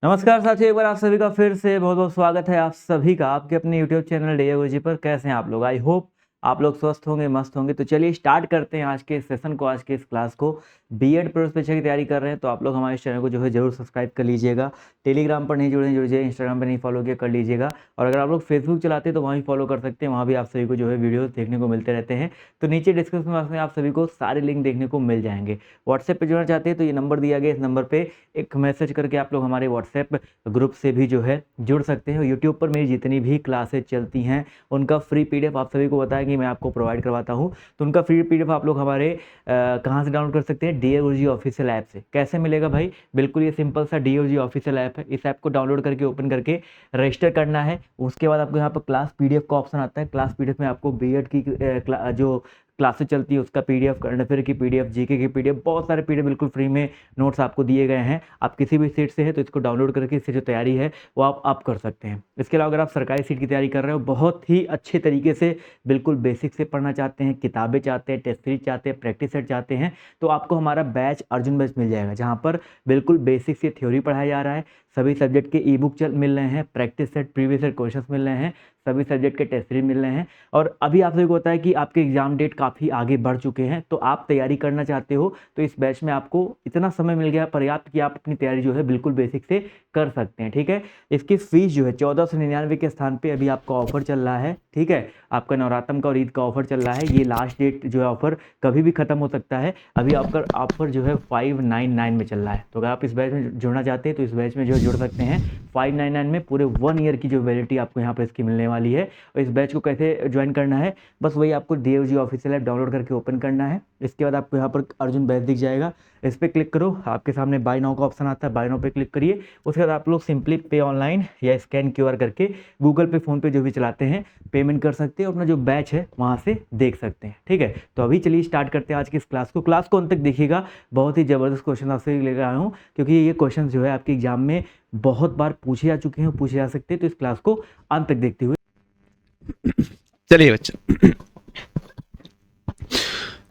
नमस्कार साथियों, एक बार आप सभी का फिर से बहुत बहुत स्वागत है आप सभी का आपके अपने यूट्यूब चैनल डीए गुरुजी पर। कैसे हैं आप लोग? आई होप आप लोग स्वस्थ होंगे, मस्त होंगे। तो चलिए स्टार्ट करते हैं आज के इस सेशन को, आज के इस क्लास को। बीएड प्रवेश परीक्षा की तैयारी कर रहे हैं तो आप लोग हमारे इस चैनल को जो है जरूर सब्सक्राइब कर लीजिएगा। टेलीग्राम पर नहीं जुड़े हैं, जुड़ जाइए। इंस्टाग्राम पर नहीं फॉलो किया, कर लीजिएगा। और अगर आप लोग फेसबुक चलाते हैं तो वहाँ भी फॉलो कर सकते हैं, वहाँ भी आप सभी को जो है वीडियो देखने को मिलते रहते हैं। तो नीचे डिस्क्रिप्शन बॉक्स में आप सभी को सारे लिंक देखने को मिल जाएंगे। व्हाट्सएप पर जुड़ना चाहते हैं तो ये नंबर दिया गया, इस नंबर पर एक मैसेज करके आप लोग हमारे व्हाट्सएप ग्रुप से भी जो है जुड़ सकते हैं। यूट्यूब पर मेरी जितनी भी क्लासेज चलती हैं उनका फ्री पीडीएफ आप सभी को बताया कि मैं आपको प्रोवाइड करवाता हूं। तो उनका फ्री पीडीएफ आप लोग हमारे कहाँ से डाउनलोड कर सकते हैं? डीए गुरुजी ऑफिशियल ऐप से। कैसे मिलेगा भाई? बिल्कुल ये सिंपल सा डीए गुरुजी ऑफिशियल ऐप है। इस ऐप को डाउनलोड करके ओपन करके रजिस्टर करना है। उसके बाद आपको यहाँ पर क्लास पीडीएफ का ऑप्शन आता है। क्लास पीडीएफ में आपको बीएड की जो क्लासेस चलती है उसका पीडीएफ, करंट अफेयर की पीडीएफ, जीके की पीडीएफ, बहुत सारे पीडीएफ बिल्कुल फ्री में नोट्स आपको दिए गए हैं। आप किसी भी सीट से है तो इसको डाउनलोड करके इससे जो तैयारी है वो आप कर सकते हैं। इसके अलावा अगर आप सरकारी सीट की तैयारी कर रहे हो, बहुत ही अच्छे तरीके से बिल्कुल बेसिक से पढ़ना चाहते हैं, किताबें चाहते हैं, टेस्ट सीरीज चाहते हैं, प्रैक्टिस सेट चाहते हैं, तो आपको हमारा बैच अर्जुन बैच मिल जाएगा, जहाँ पर बिल्कुल बेसिक से थ्योरी पढ़ाया जा रहा है। सभी सब्जेक्ट के ई बुक मिल रहे हैं, practice set, previous year questions मिल रहे हैं, सभी सब्जेक्ट के टेस्ट सीरीज मिल रहे हैं। और अभी आप सभी को पता है कि आपके एग्जाम डेट काफ़ी आगे बढ़ चुके हैं, तो आप तैयारी करना चाहते हो तो इस बैच में आपको इतना समय मिल गया पर्याप्त कि आप अपनी तैयारी जो है बिल्कुल बेसिक से कर सकते हैं। ठीक है, इसकी फीस जो है 1499 के स्थान पे अभी आपका ऑफर चल रहा है। ठीक है, आपका नवरात्रम का और ईद का ऑफर चल रहा है। ये लास्ट डेट जो है ऑफर कभी भी खत्म हो सकता है। अभी आपका ऑफर जो है 599 में चल रहा है। तो अगर आप इस बैच में जुड़ना चाहते हैं तो इस बैच में जो जुड़ सकते हैं। 599 में पूरे 1 ईयर की जो वैलिडिटी आपको यहाँ पर इसकी मिलने वाली है। और इस बैच को कैसे ज्वाइन करना है, बस वही आपको डीए गुरुजी ऑफिशियल ऐप डाउनलोड करके ओपन करना है। इसके बाद आपको यहाँ पर अर्जुन बैच दिख जाएगा, इस पर क्लिक करो। आपके सामने बाय नाउ का ऑप्शन आता है, बाय नाउ पे क्लिक करिए। उसके बाद आप लोग सिंपली पे ऑनलाइन या स्कैन क्यूआर करके गूगल पे, फोन पे जो भी चलाते हैं पेमेंट कर सकते हैं, अपना जो बैच है वहाँ से देख सकते हैं। ठीक है, तो अभी चलिए स्टार्ट करते हैं आज की इस क्लास को। क्लास को अंत तक देखिएगा, बहुत ही ज़बरदस्त क्वेश्चन आपसे लेकर आया हूँ, क्योंकि ये क्वेश्चन जो है आपके एग्जाम में बहुत बार पूछे जा चुके हैं, पूछे जा सकते हैं। तो इस क्लास को अंत तक देखते हुए चलिए बच्चों,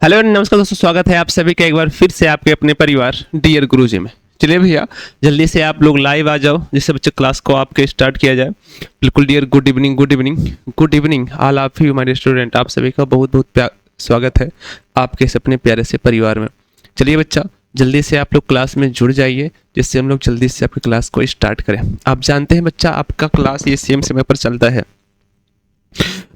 हेलो नमस्कार दोस्तों, स्वागत है आप सभी का एक बार फिर से आपके अपने परिवार डियर गुरुजी में। चलिए भैया जल्दी से आप लोग लाइव आ जाओ, जिससे बच्चे क्लास को आपके स्टार्ट किया जाए। बिल्कुल dear, good evening, good evening, good evening all of you my student. आप सभी का बहुत बहुत स्वागत है आपके इस अपने प्यारे से परिवार में। चलिए बच्चा, जल्दी से आप लोग क्लास में जुड़ जाइए, जिससे हम लोग जल्दी से आपकी क्लास को स्टार्ट करें। आप जानते हैं बच्चा, आपका क्लास ये सेम समय पर चलता है।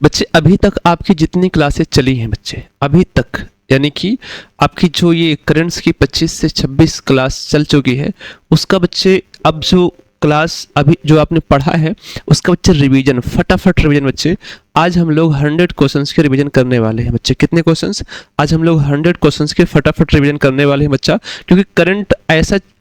बच्चे अभी तक आपकी जितनी क्लासेस चली हैं बच्चे, अभी तक यानी कि आपकी जो ये करंट्स की 25 से 26 क्लास चल चुकी है, उसका बच्चे अब जो क्लास अभी जो आपने पढ़ा है उसका बच्चे रिवीजन, फटाफट रिवीजन बच्चे। आज हम लोग 100 क्वेश्चंस के रिवीजन करने वाले हैं बच्चे। कितने क्वेश्चंस? आज हम लोग 100 क्वेश्चंस के फटाफट रिवीजन करने वाले हैं बच्चा, क्योंकि करंट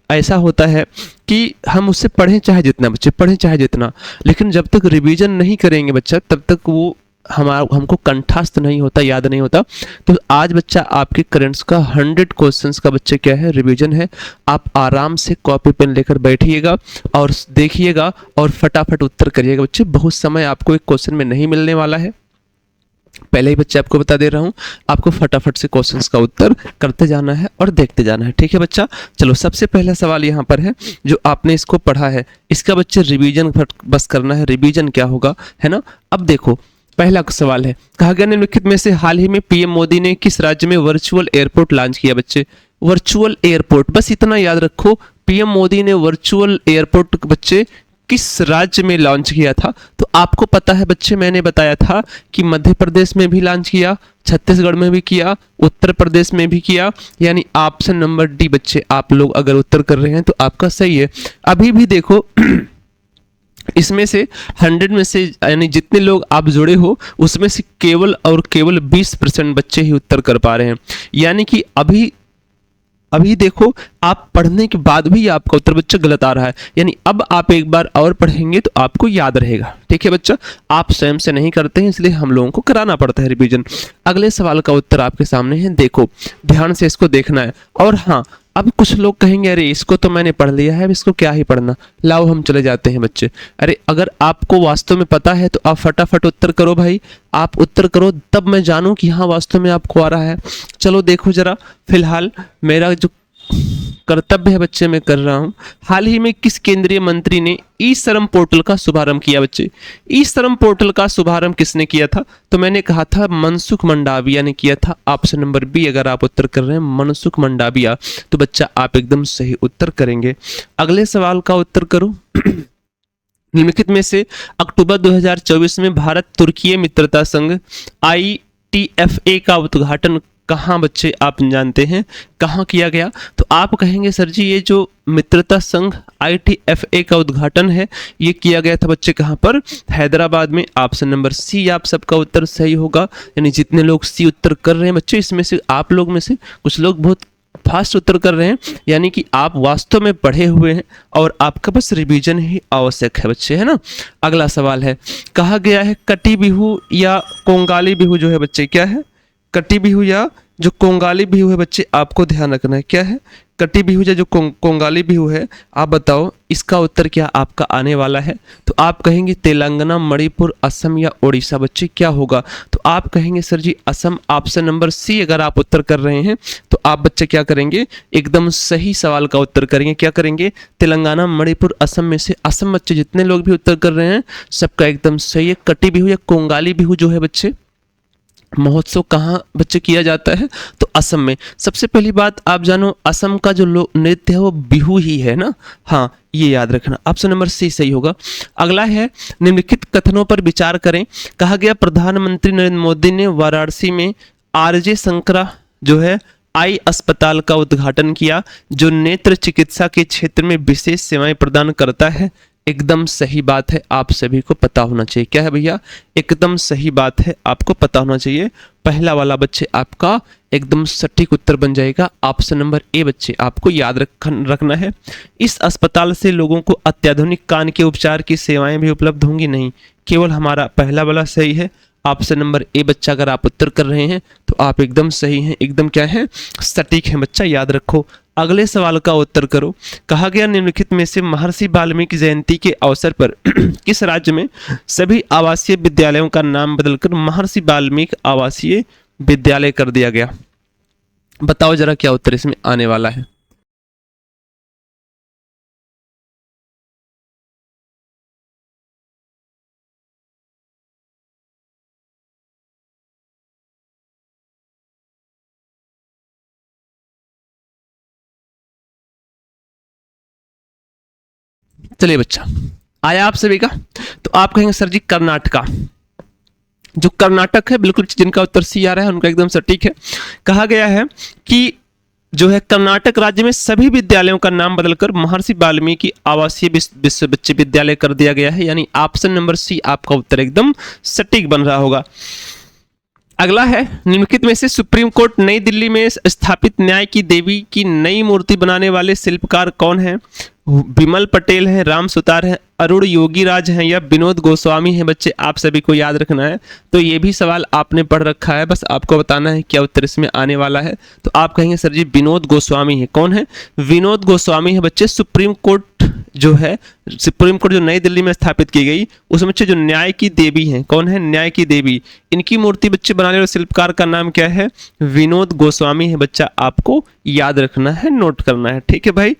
ऐसा होता है कि हम उससे पढ़ें चाहे जितना बच्चे, पढ़ें चाहे जितना, लेकिन जब तक रिवीजन नहीं करेंगे बच्चा तब तक वो हमको कंठस्थ नहीं होता, याद नहीं होता। तो आज बच्चा आपके करंट्स का 100 क्वेश्चंस का बच्चे क्या है, रिवीजन है। आप आराम से कॉपी पेन लेकर बैठिएगा और देखिएगा और फटाफट उत्तर करिएगा बच्चे। बहुत समय आपको एक क्वेश्चन में नहीं मिलने वाला है, पहले ही बच्चे आपको बता दे रहा हूं। आपको फटाफट से क्वेश्चंस का उत्तर करते जाना है और देखते जाना है। ठीक है बच्चा, चलो सबसे पहला सवाल यहां पर है, जो आपने इसको पढ़ा है इसका बच्चे रिवीजन बस करना है। रिवीजन क्या होगा, है ना। अब देखो पहला सवाल है, कहा गया निम्नलिखित में से हाल ही में पीएम मोदी ने किस राज्य में वर्चुअल एयरपोर्ट लॉन्च किया बच्चे। वर्चुअल एयरपोर्ट, बस इतना याद रखो, पीएम मोदी ने वर्चुअल एयरपोर्ट बच्चे किस राज्य में लॉन्च किया था। तो आपको पता है बच्चे, मैंने बताया था कि मध्य प्रदेश में भी लॉन्च किया, छत्तीसगढ़ में भी किया, उत्तर प्रदेश में भी किया, यानी ऑप्शन नंबर डी बच्चे आप लोग अगर उत्तर कर रहे हैं तो आपका सही है। अभी भी देखो इसमें से 100 में से यानी जितने लोग आप जुड़े हो उसमें से केवल और केवल 20% बच्चे ही उत्तर कर पा रहे हैं। यानी कि अभी देखो आप पढ़ने के बाद भी आपका उत्तर बच्चा गलत आ रहा है, यानी अब आप एक बार और पढ़ेंगे तो आपको याद रहेगा। ठीक है बच्चा, आप स्वयं से नहीं करते हैं इसलिए हम लोगों को कराना पड़ता है रिवीजन। अगले सवाल का उत्तर आपके सामने है, देखो ध्यान से इसको देखना है। और हाँ, अब कुछ लोग कहेंगे अरे इसको तो मैंने पढ़ लिया है, अब इसको क्या ही पढ़ना, लाओ हम चले जाते हैं बच्चे। अरे अगर आपको वास्तव में पता है तो आप फटाफट उत्तर करो भाई, आप उत्तर करो तब मैं जानूं कि हाँ वास्तव में आपको आ रहा है। चलो देखो जरा, फिलहाल मेरा जो कर्तव्य है बच्चे मैं कर रहा हूं। हाल ही में किस केंद्रीय मंत्री ने ई श्रम पोर्टल का शुभारंभ किया बच्चे? ई श्रम पोर्टल का शुभारंभ किसने किया था? तो मैंने कहा था मनसुख मंडाविया ने किया था। ऑप्शन नंबर बी अगर आप उत्तर कर रहे हैं मनसुख मंडाविया, तो बच्चा आप एकदम सही उत्तर करेंगे। अगले सवाल का उत्तर करो। निम्नलिखित में से अक्टूबर 2024 में भारत तुर्की मित्रता संघ ITFA का उद्घाटन कहाँ बच्चे आप जानते हैं कहाँ किया गया? तो आप कहेंगे सर जी ये जो मित्रता संघ ITFA का उद्घाटन है ये किया गया था बच्चे कहाँ पर? हैदराबाद में। ऑप्शन नंबर सी आप सबका उत्तर सही होगा। यानी जितने लोग सी उत्तर कर रहे हैं बच्चे, इसमें से आप लोग में से कुछ लोग बहुत फास्ट उत्तर कर रहे हैं, यानी कि आप वास्तव में पढ़े हुए हैं और आपका बस रिवीजन ही आवश्यक है बच्चे, है ना। अगला सवाल है, कहा गया है कटी बिहू या कोंगाली बिहू जो है बच्चे क्या है? कटी बिहू या जो कोंगाली बिहू है बच्चे आपको ध्यान रखना है क्या है? कटी बिहू या जो कोंगाली बिहू है, आप बताओ इसका उत्तर क्या आपका आने वाला है? तो आप कहेंगे तेलंगाना, मणिपुर, असम या उड़ीसा बच्चे क्या होगा? तो आप कहेंगे सर जी असम। ऑप्शन नंबर सी अगर आप उत्तर कर रहे हैं तो आप बच्चे क्या करेंगे? एकदम सही सवाल का उत्तर करेंगे। क्या करेंगे? तेलंगाना, मणिपुर, असम में से असम बच्चे जितने लोग भी उत्तर कर रहे हैं सबका एकदम सही है। कटी बिहू या कोंगाली बिहू जो है बच्चे महोत्सव कहाँ बच्चे किया जाता है? तो असम में। सबसे पहली बात आप जानो असम का जो लोक नृत्य है वो बिहू ही है ना। हाँ ये याद रखना। ऑप्शन नंबर सी सही होगा। अगला है निम्नलिखित कथनों पर विचार करें। कहा गया प्रधानमंत्री नरेंद्र मोदी ने वाराणसी में आरजे शंकरा जो है आई अस्पताल का उद्घाटन किया जो नेत्र चिकित्सा के क्षेत्र में विशेष सेवाएं प्रदान करता है। एकदम सही बात है, आप सभी को पता होना चाहिए। क्या है भैया? एकदम सही बात है, आपको पता होना चाहिए। पहला वाला बच्चे आपका एकदम सटीक उत्तर बन जाएगा। ऑप्शन नंबर ए बच्चे आपको याद रखना है। इस अस्पताल से लोगों को अत्याधुनिक कान के उपचार की सेवाएं भी उपलब्ध होंगी नहीं, केवल हमारा पहला वाला सही है। ऑप्शन नंबर ए बच्चा अगर आप उत्तर कर रहे हैं तो आप एकदम सही हैं, एकदम क्या है? सटीक है बच्चा, याद रखो। अगले सवाल का उत्तर करो। कहा गया निम्नलिखित में से महर्षि वाल्मीकि जयंती के अवसर पर किस राज्य में सभी आवासीय विद्यालयों का नाम बदलकर महर्षि वाल्मीकि आवासीय विद्यालय कर दिया गया? बताओ जरा क्या उत्तर इसमें आने वाला है। चलिए बच्चा आया आप सभी का। तो आप कहेंगे सर जी कर्नाटका। जो कर्नाटक है बिल्कुल जिनका उत्तर सी आ रहा है उनका एकदम सटीक है। कहा गया है कि जो है कर्नाटक राज्य में सभी विद्यालयों का नाम बदलकर महर्षि वाल्मीकि आवासीय विश्वविद्यालय कर दिया गया है। यानी ऑप्शन नंबर सी आपका उत्तर एकदम सटीक बन रहा होगा। अगला है निम्नलिखित में से सुप्रीम कोर्ट नई दिल्ली में स्थापित न्याय की देवी की नई मूर्ति बनाने वाले शिल्पकार कौन है? विमल पटेल है, राम सुतार है, अरुण योगीराज हैं या विनोद गोस्वामी हैं? बच्चे आप सभी को याद रखना है। तो ये भी सवाल आपने पढ़ रखा है, बस आपको बताना है क्या उत्तर इसमें आने वाला है। तो आप कहेंगे सर जी विनोद गोस्वामी है। कौन है? विनोद गोस्वामी है बच्चे। सुप्रीम कोर्ट जो है, सुप्रीम कोर्ट जो नई दिल्ली में स्थापित की गई उसमें बच्चे जो न्याय की देवी हैं, कौन है? न्याय की देवी। इनकी मूर्ति बच्चे बनाने वाले शिल्पकार का नाम क्या है? विनोद गोस्वामी है बच्चा, आपको याद रखना है, नोट करना है। ठीक है भाई।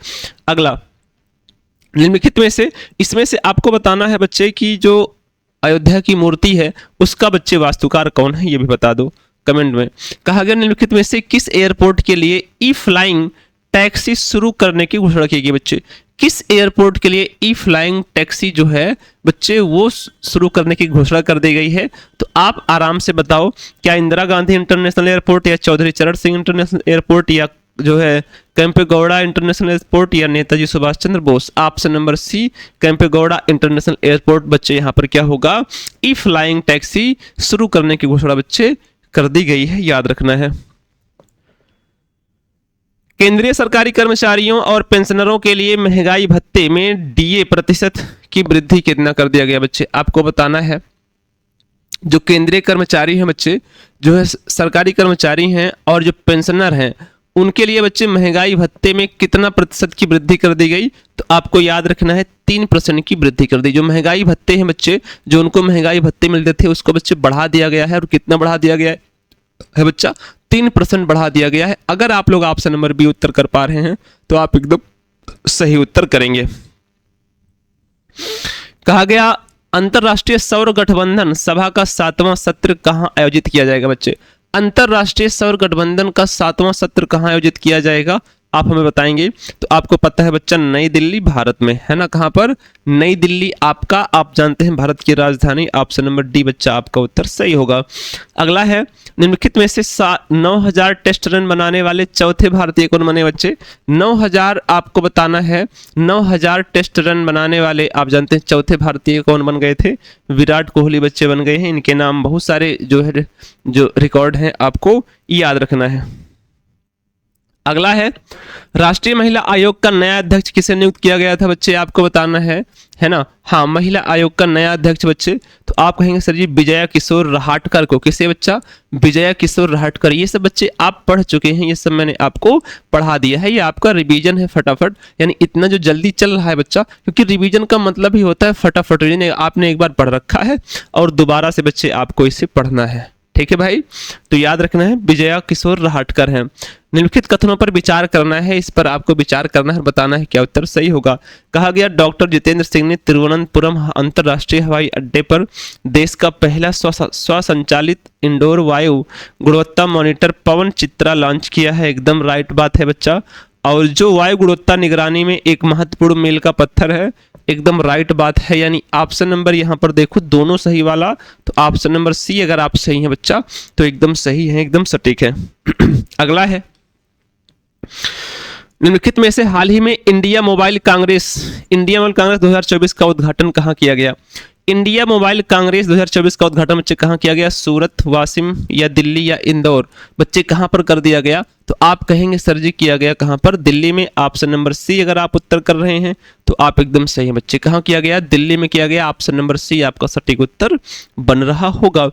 अगला निम्नलिखित में से इसमें से आपको बताना है बच्चे कि जो अयोध्या की मूर्ति है उसका बच्चे वास्तुकार कौन है, ये भी बता दो कमेंट में। कहा गया निम्नलिखित में से किस एयरपोर्ट के लिए ई फ्लाइंग टैक्सी शुरू करने की घोषणा की गई? बच्चे किस एयरपोर्ट के लिए ई फ्लाइंग टैक्सी जो है बच्चे वो शुरू करने की घोषणा कर दी गई है? तो आप आराम से बताओ, क्या इंदिरा गांधी इंटरनेशनल एयरपोर्ट या चौधरी चरण सिंह इंटरनेशनल एयरपोर्ट या जो है कैंपेगौड़ा इंटरनेशनल एयरपोर्ट या Netaji Subhash Chandra Bose? Option number C Kempegowda international airport बच्चे यहाँ पर क्या होगा? ई फ्लाइंग टैक्सी शुरू करने की घोषणा बच्चे कर दी गई है, याद रखना है। केंद्रीय सरकारी कर्मचारियों और पेंशनरों के लिए महंगाई भत्ते में डीए प्रतिशत की वृद्धि कितना कर दिया गया? बच्चे आपको बताना है। जो केंद्रीय कर्मचारी हैं बच्चे, जो है सरकारी कर्मचारी हैं और जो पेंशनर हैं, उनके लिए बच्चे महंगाई भत्ते में कितना प्रतिशत की वृद्धि कर दी गई? तो आपको याद रखना है 3% की वृद्धि कर दी। जो महंगाई भत्ते हैं बच्चे, जो उनको महंगाई भत्ते मिलते थे उसको बच्चे बढ़ा दिया गया है। और कितना बढ़ा दिया गया है बच्चा? 3% बढ़ा दिया गया है। अगर आप लोग ऑप्शन नंबर बी उत्तर कर पा रहे हैं तो आप एकदम सही उत्तर करेंगे। कहा गया अंतरराष्ट्रीय सौर गठबंधन सभा का 7वां सत्र कहां आयोजित किया जाएगा बच्चे? अंतरराष्ट्रीय सौर गठबंधन का 7वां सत्र कहां आयोजित किया जाएगा आप हमें बताएंगे। तो आपको पता है बच्चा, नई दिल्ली भारत में है ना। कहां पर? नई दिल्ली आपका, आप जानते हैं भारत की राजधानी। ऑप्शन नंबर डी बच्चा आपका उत्तर सही होगा। अगला है, निम्नलिखित में से 9000 टेस्ट रन बनाने वाले चौथे भारतीय कौन बने बच्चे? 9000 आपको बताना है। 9000 टेस्ट रन बनाने वाले आप जानते हैं चौथे भारतीय कौन बन गए थे? विराट कोहली बच्चे बन गए हैं। इनके नाम बहुत सारे जो रिकॉर्ड हैं आपको याद रखना है। अगला है, राष्ट्रीय महिला आयोग का नया अध्यक्ष किसे नियुक्त किया गया था बच्चे? आपको बताना है ना। हाँ, महिला आयोग का नया अध्यक्ष बच्चे, तो आप कहेंगे सर जी विजया किशोर रहाटकर को। किसे बच्चा? विजया किशोर रहाटकर। ये सब बच्चे आप पढ़ चुके हैं, ये सब मैंने आपको पढ़ा दिया है। ये आपका रिवीजन है फटाफट, यानी इतना जो जल्दी चल रहा है बच्चा, क्योंकि रिवीजन का मतलब ही होता है फटाफट। आपने एक बार पढ़ रखा है और दोबारा से बच्चे आपको इसे पढ़ना है। ठीक है भाई, तो याद रखना है विजया किशोर रहाटकर हैं। निम्नलिखित कथनों पर विचार करना है, इस पर आपको विचार करना है, बताना है क्या उत्तर सही होगा। कहा गया डॉक्टर जितेंद्र सिंह ने तिरुवनंतपुरम अंतरराष्ट्रीय हवाई अड्डे पर देश का पहला स्वसंचालित इंडोर वायु गुणवत्ता मॉनिटर पवन चित्रा लॉन्च किया है। एकदम राइट बात है बच्चा। और जो वायु गुणवत्ता निगरानी में एक महत्वपूर्ण मील का पत्थर है, एकदम राइट बात है। यानी ऑप्शन नंबर यहाँ पर देखो दोनों सही वाला, तो ऑप्शन नंबर सी अगर आप सही हैं बच्चा तो एकदम सही है, एकदम सटीक है। अगला है, निम्नलिखित में से हाल ही में इंडिया मोबाइल कांग्रेस 2024 का उद्घाटन कहाँ किया गया? इंडिया मोबाइल कांग्रेस 2024 का उद्घाटन बच्चे कहाँ किया गया? सूरत, वाशिम या दिल्ली या इंदौर? बच्चे कहाँ पर कर दिया गया? तो आप कहेंगे सर जी किया गया कहाँ पर? दिल्ली में। ऑप्शन नंबर सी अगर आप उत्तर कर रहे हैं तो आप एकदम सही हैं बच्चे। कहाँ किया गया? दिल्ली में किया गया। ऑप्शन नंबर सी आपका सटीक उत्तर बन रहा होगा।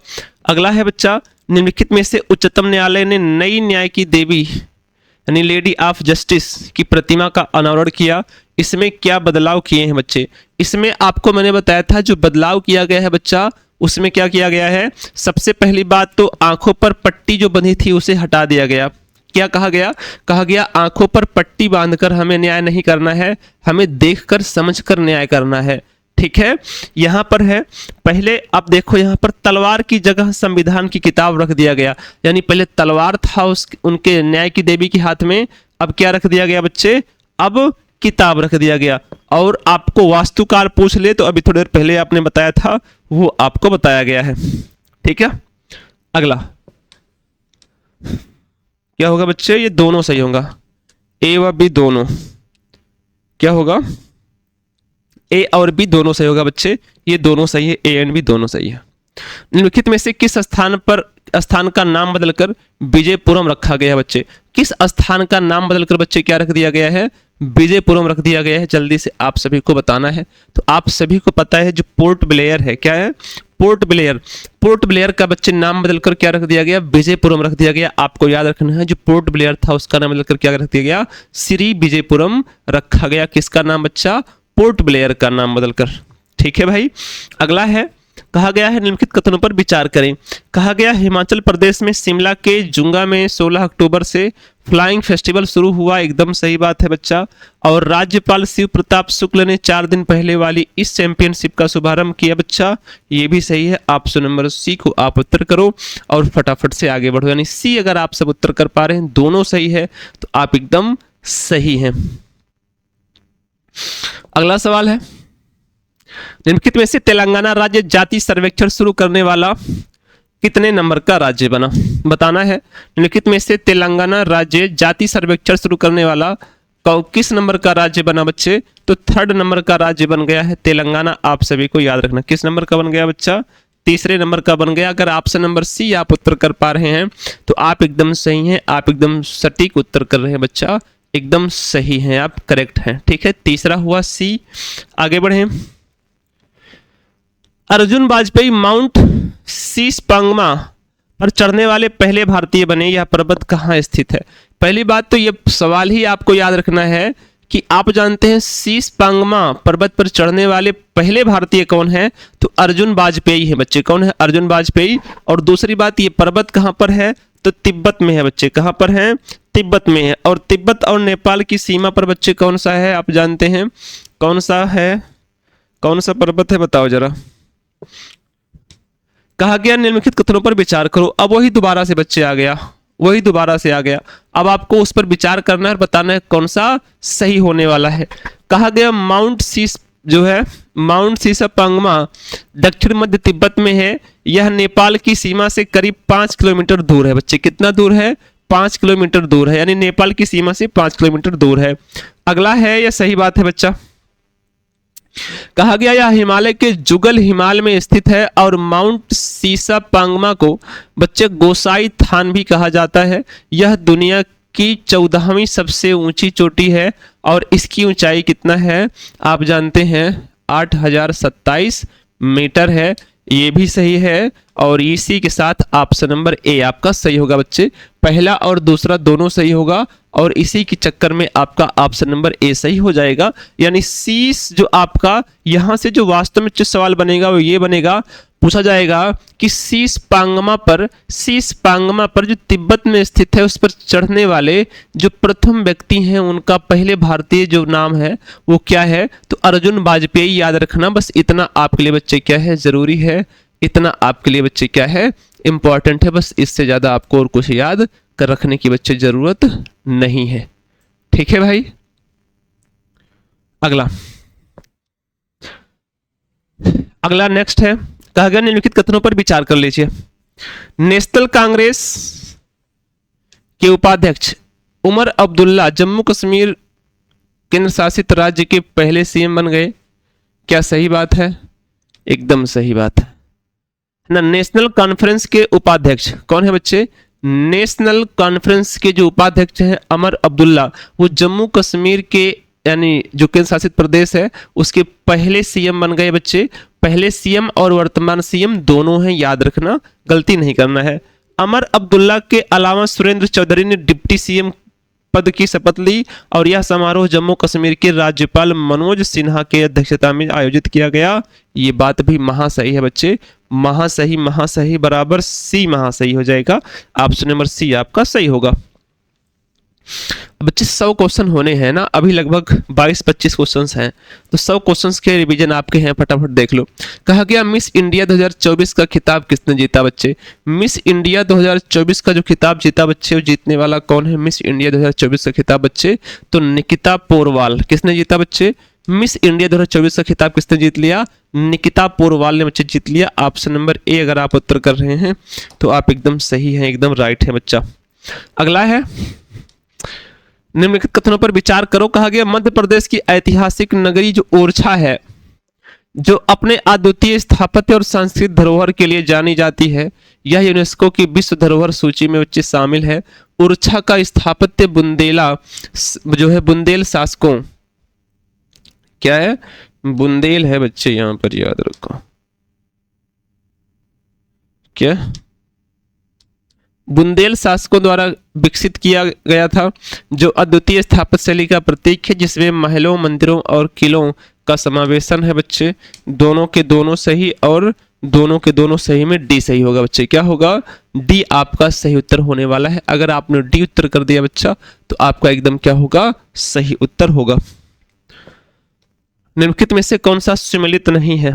अगला है बच्चा, निम्नलिखित में से उच्चतम न्यायालय ने नई न्याय की देवी यानी लेडी ऑफ जस्टिस की प्रतिमा का अनावरण किया। इसमें क्या बदलाव किए हैं बच्चे? इसमें आपको मैंने बताया था जो बदलाव किया गया है बच्चा, उसमें क्या किया गया है? सबसे पहली बात तो आंखों पर पट्टी जो बंधी थी उसे हटा दिया गया। क्या कहा गया? कहा गया आंखों पर पट्टी बांधकर हमें न्याय नहीं करना है, हमें देखकर समझकर न्याय करना है। ठीक है, यहां पर है पहले आप देखो, यहां पर तलवार की जगह संविधान की किताब रख दिया गया। यानी पहले तलवार था उनके न्याय की देवी के हाथ में, अब क्या रख दिया गया बच्चे? अब किताब रख दिया गया। और आपको वास्तुकार पूछ ले तो अभी थोड़ी देर पहले आपने बताया था, वो आपको बताया गया है। ठीक है, अगला क्या होगा बच्चे? ये दोनों सही होगा, ए व बी दोनों। क्या होगा? ए और बी दोनों सही होगा बच्चे, ये दोनों सही है, ए एंड बी दोनों सही है। निम्नलिखित में से किस स्थान का नाम बदलकर विजयपुरम रखा गया है बच्चे? किस स्थान का नाम बदलकर बच्चे क्या रख दिया गया है? विजयपुरम रख दिया गया है। जल्दी से आप सभी को बताना है। तो आप सभी को पता है जो पोर्ट ब्लेयर है, क्या है? Port Blair. पोर्ट ब्लेयर का बच्चे नाम बदलकर क्या रख दिया गया? विजयपुरम रख दिया गया। आपको याद रखना है जो पोर्ट ब्लेयर था उसका नाम बदलकर क्या रख दिया गया? श्री विजयपुरम रखा गया। किसका नाम बच्चा? पोर्ट ब्लेयर का नाम बदलकर। ठीक है भाई, अगला है, कहा गया है निम्नलिखित कथनों पर विचार करें। कहा गया हिमाचल प्रदेश में शिमला के जुंगा में 16 अक्टूबर से फ्लाइंग फेस्टिवल शुरू हुआ। एकदम सही बात है बच्चा। और राज्यपाल शिव प्रताप शुक्ल ने 4 दिन पहले वाली इस चैंपियनशिप का शुभारंभ किया बच्चा। ये भी सही है। ऑप्शन नंबर सी को आप उत्तर करो और फटाफट से आगे बढ़ो। यानी सी अगर आप सब उत्तर कर पा रहे हैं, दोनों सही है, तो आप एकदम सही हैं। अगला सवाल है, निम्नलिखित में से तेलंगाना राज्य जाति सर्वेक्षण शुरू करने वाला कितने नंबर का राज्य बना? बताना है। निम्नलिखित में से तेलंगाना राज्य जाति सर्वेक्षण शुरू करने वाला किस नंबर का राज्य बना बच्चे? तो 3rd नंबर का राज्य बन गया है तेलंगाना। आप सभी को याद रखना। किस नंबर का बन गया बच्चा? 3रे नंबर का बन गया। अगर ऑप्शन नंबर सी आप उत्तर कर पा रहे हैं तो आप एकदम सही हैं, आप एकदम सटीक उत्तर कर रहे हैं बच्चा, एकदम सही हैं आप, करेक्ट हैं। ठीक है, तीसरा हुआ सी। आगे बढ़े। अर्जुन वाजपेयी माउंट शीशपंगमा पर चढ़ने वाले पहले भारतीय बने। यह पर्वत कहाँ स्थित है? पहली बात तो ये सवाल ही आपको याद रखना है कि आप जानते हैं शीश पांगमा पर्वत पर चढ़ने वाले पहले भारतीय कौन है? तो अर्जुन वाजपेयी है बच्चे। कौन है? अर्जुन वाजपेयी। और दूसरी बात, ये पर्वत कहाँ पर है? तो तिब्बत में है बच्चे। कहाँ पर है? तिब्बत में है। और तिब्बत और नेपाल की सीमा पर बच्चे कौन सा है आप जानते हैं? कौन सा है? कौन सा पर्वत है बताओ जरा। कहा गया निम्नलिखित कथनों पर विचार करो। अब वही दोबारा से बच्चे आ गया, वही दोबारा से आ गया। अब आपको उस पर विचार करना है और बताना है कौन सा सही होने वाला है। कहा गया माउंट शीश जो है, माउंट शीशपांगमा दक्षिण मध्य तिब्बत में है। यह नेपाल की सीमा से करीब 5 किलोमीटर दूर है बच्चे। कितना दूर है? 5 किलोमीटर दूर है, यानी नेपाल की सीमा से 5 किलोमीटर दूर है। अगला है, यह सही बात है बच्चा। कहा गया यह हिमालय के जुगल हिमालय में स्थित है और माउंट शीशपांगमा को बच्चे गोसाई थान भी कहा जाता है। यह दुनिया की 14वीं सबसे ऊंची चोटी है और इसकी ऊंचाई कितना है आप जानते हैं? 8027 मीटर है। ये भी सही है और इसी के साथ ऑप्शन नंबर ए आपका सही होगा बच्चे। पहला और दूसरा दोनों सही होगा और इसी के चक्कर में आपका ऑप्शन नंबर ए सही हो जाएगा। यानी शीश जो आपका यहां से जो वास्तव में सवाल बनेगा वो ये बनेगा, पूछा जाएगा कि शीश पांगमा पर जो तिब्बत में स्थित है उस पर चढ़ने वाले जो प्रथम व्यक्ति हैं उनका पहले भारतीय जो नाम है वो क्या है? तो अर्जुन वाजपेयी। याद रखना, बस इतना आपके लिए बच्चे क्या है जरूरी है, इतना आपके लिए बच्चे क्या है इंपॉर्टेंट है। बस इससे ज्यादा आपको और कुछ याद कर रखने की बच्चे जरूरत नहीं है। ठीक है भाई। अगला नेक्स्ट है, कहा गया निम्नलिखित कथनों पर विचार कर लीजिए। नेशनल कांग्रेस के उपाध्यक्ष उमर अब्दुल्ला जम्मू कश्मीर केंद्र शासित राज्य के पहले सीएम बन गए। क्या सही बात है? एकदम सही बात है ना। नेशनल कॉन्फ्रेंस के उपाध्यक्ष कौन है बच्चे? नेशनल कॉन्फ्रेंस के जो उपाध्यक्ष हैं उमर अब्दुल्ला, वो जम्मू कश्मीर के यानी जो केंद्र शासित प्रदेश है उसके पहले सीएम बन गए बच्चे। पहले सीएम और वर्तमान सीएम दोनों हैं, याद रखना, गलती नहीं करना है। उमर अब्दुल्ला के अलावा सुरेंद्र चौधरी ने डिप्टी सीएम पद की शपथ ली और यह समारोह जम्मू कश्मीर के राज्यपाल मनोज सिन्हा की अध्यक्षता में आयोजित किया गया। ये बात भी महासही है बच्चे। महासही बराबर सी महासही हो जाएगा। ऑप्शन नंबर सी आपका सही होगा। बच्चे 100 क्वेश्चन होने हैं ना, अभी लगभग 22-25 क्वेश्चंस हैं, तो 100 क्वेश्चंस के रिवीजन आपके हैं, फटाफट देख लो। कहा गया मिस इंडिया 2024 का खिताब किसने जीता बच्चे? मिस इंडिया 2024 का जो खिताब जीता बच्चे, वो जीतने वाला कौन है? मिस इंडिया 2024 का खिताब बच्चे तो निकिता पोरवाल। किसने जीता बच्चे? मिस इंडिया 2024 का खिताब किसने जीत लिया? निकिता पोरवाल ने बच्चे जीत लिया। ऑप्शन नंबर ए अगर आप उत्तर कर रहे हैं तो आप एकदम सही हैं, एकदम राइट है बच्चा। अगला है, निम्नलिखित कथनों पर विचार करो। कहा गया मध्य प्रदेश की ऐतिहासिक नगरी जो ओरछा है, जो अपने अद्वितीय स्थापत्य और सांस्कृतिक धरोहर के लिए जानी जाती है, यह यूनेस्को की विश्व धरोहर सूची में बच्चे शामिल है। ओरछा का स्थापत्य बुंदेला जो है, बुंदेल शासकों, क्या है? बुंदेल है बच्चे, यहां पर याद रखो। क्या? बुंदेल शासकों द्वारा विकसित किया गया था, जो अद्वितीय स्थापत्य शैली का प्रतीक है, जिसमें महलों, मंदिरों और किलों का समावेशन है बच्चे। दोनों के दोनों सही और दोनों के दोनों सही में डी सही होगा बच्चे। क्या होगा? डी आपका सही उत्तर होने वाला है। अगर आपने डी उत्तर कर दिया बच्चा तो आपका एकदम क्या होगा? सही उत्तर होगा। निम्नलिखित में से कौन सा सम्मिलित नहीं है?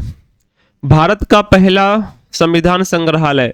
भारत का पहला संविधान संग्रहालय।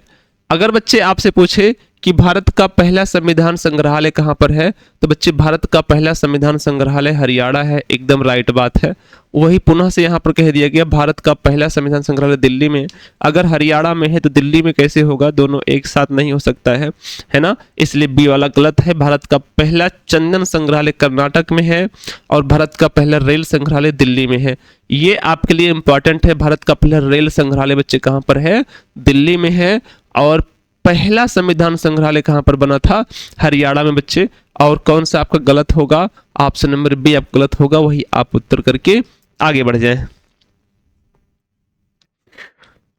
अगर बच्चे आपसे पूछे कि भारत का पहला संविधान संग्रहालय कहाँ पर है, तो बच्चे भारत का पहला संविधान संग्रहालय हरियाणा है। एकदम राइट बात है। वही पुनः से यहाँ पर कह दिया गया भारत का पहला संविधान संग्रहालय दिल्ली में। अगर हरियाणा में है तो दिल्ली में कैसे होगा? दोनों एक साथ नहीं हो सकता है ना, इसलिए बी वाला गलत है। भारत का पहला चंदन संग्रहालय कर्नाटक में है और भारत का पहला रेल संग्रहालय दिल्ली में है। ये आपके लिए इंपॉर्टेंट है। भारत का पहला रेल संग्रहालय बच्चे कहाँ पर है? दिल्ली में है। और पहला संविधान संग्रहालय कहां पर बना था? हरियाणा में बच्चे। और कौन सा आपका गलत होगा? ऑप्शन नंबर बी आप गलत होगा, वही आप उत्तर करके आगे बढ़ जाएं।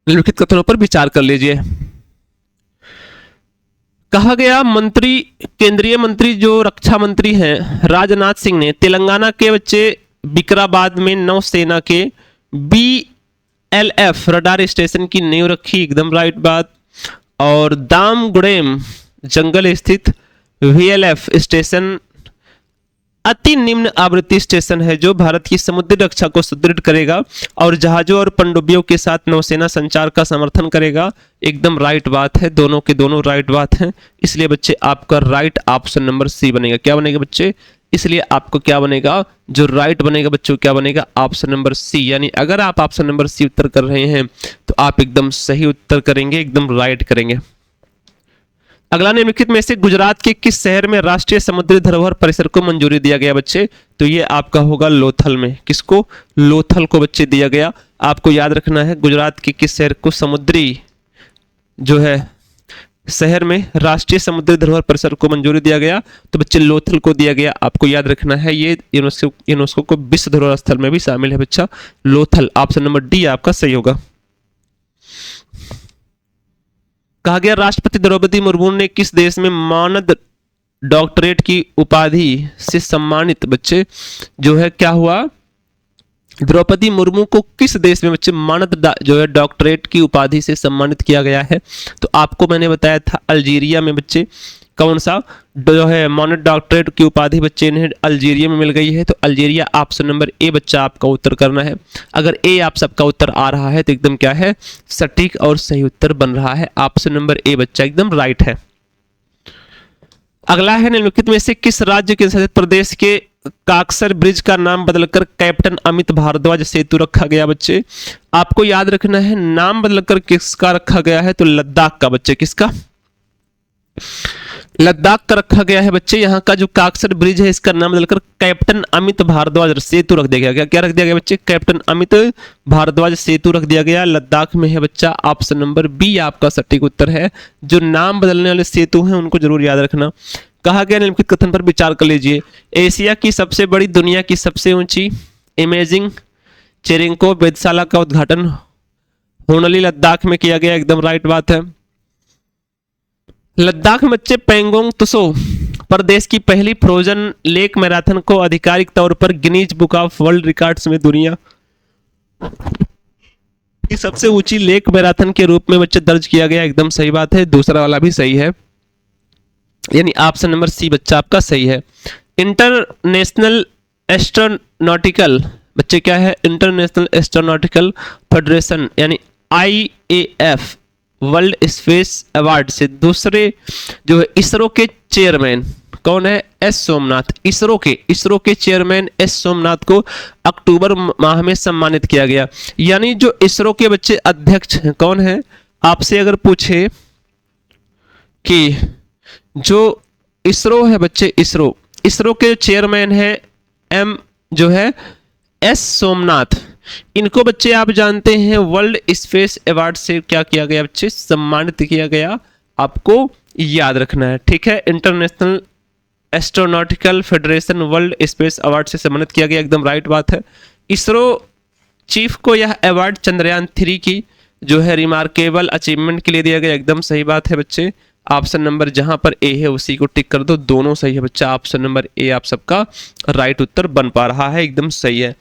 निम्नलिखित कथनों पर विचार कर लीजिए। कहा गया मंत्री, केंद्रीय मंत्री जो रक्षा मंत्री हैं राजनाथ सिंह ने तेलंगाना के बच्चे विकाराबाद में नौसेना के BLF रडार स्टेशन की नींव रखी, एकदम राइट बात। और दामगुड़ेम जंगल स्थित VLF स्टेशन अति निम्न आवृत्ति स्टेशन है जो भारत की समुद्री रक्षा को सुदृढ़ करेगा और जहाजों और पनडुब्बियों के साथ नौसेना संचार का समर्थन करेगा, एकदम राइट बात है। दोनों के दोनों राइट बात हैं, इसलिए बच्चे आपका राइट ऑप्शन नंबर सी बनेगा। क्या बनेगा बच्चे? इसलिए आपको क्या बनेगा, जो राइट बनेगा बच्चों, क्या बनेगा? Option number C. यानी अगर आप ऑप्शन नंबर सी उत्तर कर रहे हैं तो आप एकदम सही उत्तर करेंगे, एकदम राइट करेंगे। अगला निम्नलिखित में से गुजरात के किस शहर में राष्ट्रीय समुद्री धरोहर परिसर को मंजूरी दिया गया बच्चे? तो ये आपका होगा लोथल में। किसको? लोथल को बच्चे दिया गया। आपको याद रखना है गुजरात के किस शहर को समुद्री जो है शहर में राष्ट्रीय समुद्री धरोहर परिसर को मंजूरी दिया गया, तो बच्चे लोथल को दिया गया। आपको याद रखना है ये यूनेस्को को विश्व धरोहर स्थल में भी शामिल है बच्चा, लोथल। ऑप्शन नंबर डी आपका सही होगा। कहा गया राष्ट्रपति द्रौपदी मुर्मू ने किस देश में मानद डॉक्टरेट की उपाधि से सम्मानित बच्चे जो है क्या हुआ? द्रौपदी मुर्मू को किस देश में बच्चे मानद जो है डॉक्टरेट की उपाधि से सम्मानित किया गया है? तो आपको मैंने बताया था अल्जीरिया में बच्चे। कौन सा जो है मानद डॉक्टरेट की उपाधि बच्चे इन्हें अल्जीरिया में मिल गई है, तो अल्जीरिया ऑप्शन नंबर ए बच्चा आपका उत्तर करना है। अगर ए आप सबका उत्तर आ रहा है तो एकदम क्या है, सटीक और सही उत्तर बन रहा है। ऑप्शन नंबर ए बच्चा एकदम राइट है। अगला है निम्नलिखित में से किस राज्य के शासित प्रदेश के काकसर ब्रिज का नाम बदलकर कैप्टन अमित भारद्वाज सेतु रखा गया बच्चे? आपको याद रखना है नाम बदलकर किसका रखा गया है, तो लद्दाख का बच्चे। किसका? लद्दाख का रखा गया है बच्चे। यहाँ का जो काकसर ब्रिज है इसका नाम बदलकर कैप्टन अमित भारद्वाज सेतु रख दिया गया। क्या रख दिया गया बच्चे? कैप्टन अमित भारद्वाज सेतु रख दिया गया। लद्दाख में है बच्चा। ऑप्शन नंबर बी आपका सटीक उत्तर है। जो नाम बदलने वाले सेतु हैं उनको जरूर याद रखना। कहा गया निम्नलिखित कथन पर विचार कर लीजिए। एशिया की सबसे बड़ी, दुनिया की सबसे ऊंची इमेजिंग चेरिंको वेधशाला का उद्घाटन होनली लद्दाख में किया गया, एकदम राइट बात है। लद्दाख में बच्चे पेंगोंग त्सो प्रदेश की पहली फ्रोजन लेक मैराथन को आधिकारिक तौर पर Guinness book of world records में दुनिया की सबसे ऊंची लेक मैराथन के रूप में बच्चे दर्ज किया गया, एकदम सही बात है। दूसरा वाला भी सही है, यानी ऑप्शन नंबर सी बच्चा आपका सही है। इंटरनेशनल एस्ट्रोनॉटिकल बच्चे क्या है? इंटरनेशनल एस्ट्रोनॉटिकल फेडरेशन यानी IAF वर्ल्ड स्पेस अवार्ड से दूसरे जो है इसरो के चेयरमैन कौन है? एस सोमनाथ। इसरो के चेयरमैन एस सोमनाथ को अक्टूबर माह में सम्मानित किया गया। यानी जो इसरो के बच्चे अध्यक्ष हैं कौन है? आपसे अगर पूछे कि जो इसरो है बच्चे, इसरो के चेयरमैन है एम जो है एस सोमनाथ, इनको बच्चे आप जानते हैं वर्ल्ड स्पेस अवार्ड से क्या किया गया बच्चे? सम्मानित किया गया। आपको याद रखना है, ठीक है। International astronautical federation world space award से सम्मानित किया गया, एकदम राइट बात है। इसरो चीफ को यह अवार्ड चंद्रयान 3 की जो है रिमार्केबल अचीवमेंट के लिए दिया गया, एकदम सही बात है बच्चे। ऑप्शन नंबर जहां पर ए है उसी को टिक कर दो, दोनों सही है बच्चा। ऑप्शन नंबर ए आप सबका राइट उत्तर बन पा रहा है, एकदम सही है।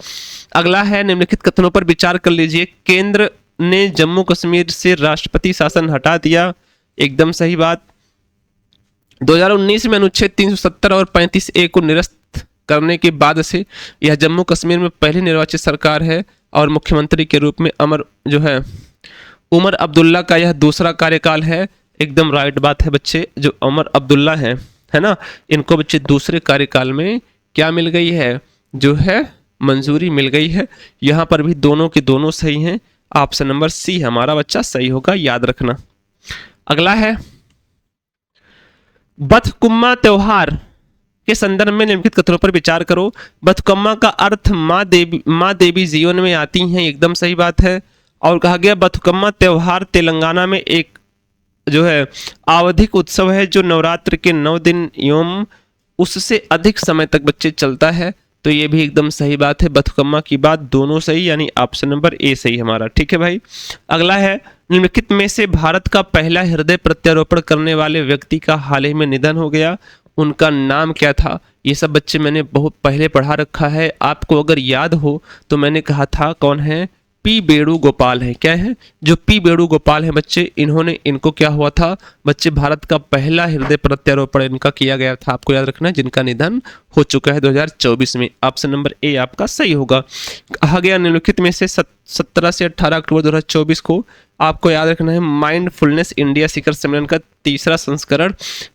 अगला है निम्नलिखित कथनों पर विचार कर लीजिए। केंद्र ने जम्मू कश्मीर से राष्ट्रपति शासन हटा दिया, एकदम सही बात। 2019 में अनुच्छेद 370 और 35A को निरस्त करने के बाद से यह जम्मू कश्मीर में पहली निर्वाचित सरकार है और मुख्यमंत्री के रूप में उमर अब्दुल्ला का यह दूसरा कार्यकाल है, एकदम राइट बात है बच्चे। जो उमर अब्दुल्ला है ना, इनको बच्चे दूसरे कार्यकाल में क्या मिल गई है? जो है मंजूरी मिल गई है। यहां पर भी दोनों के दोनों सही हैं। ऑप्शन नंबर सी हमारा बच्चा सही होगा, याद रखना। अगला है बथकुम्मा त्योहार के संदर्भ में निम्नलिखित कथनों पर विचार करो। बथकुम्मा का अर्थ माँ देवी जीवन में आती हैं, एकदम सही बात है। और कहा गया बथकुम्मा त्योहार तेलंगाना में एक जो है आवधिक उत्सव है जो नवरात्र के 9 दिन एवं उससे अधिक समय तक बच्चे चलता है, तो ये भी एकदम सही बात है। बथकुम्मा की बात दोनों सही, यानी ऑप्शन नंबर ए सही हमारा, ठीक है भाई। अगला है निम्नलिखित में से भारत का पहला हृदय प्रत्यारोपण करने वाले व्यक्ति का हाल ही में निधन हो गया, उनका नाम क्या था? ये सब बच्चे मैंने बहुत पहले पढ़ा रखा है, आपको अगर याद हो तो मैंने कहा था कौन है, पी वेणुगोपाल है। क्या है? जो पी वेणुगोपाल है बच्चे, इनको क्या हुआ था बच्चे, भारत का पहला हृदय प्रत्यारोपण इनका किया गया था, आपको याद रखना है, जिनका निधन हो चुका है 2024 में। ऑप्शन नंबर ए आपका सही होगा। कहा गया निम्नलिखित में से 17 से 18 अक्टूबर 2024 को आपको याद रखना है माइंडफुलनेस इंडिया शिखर सम्मेलन का तीसरा संस्करण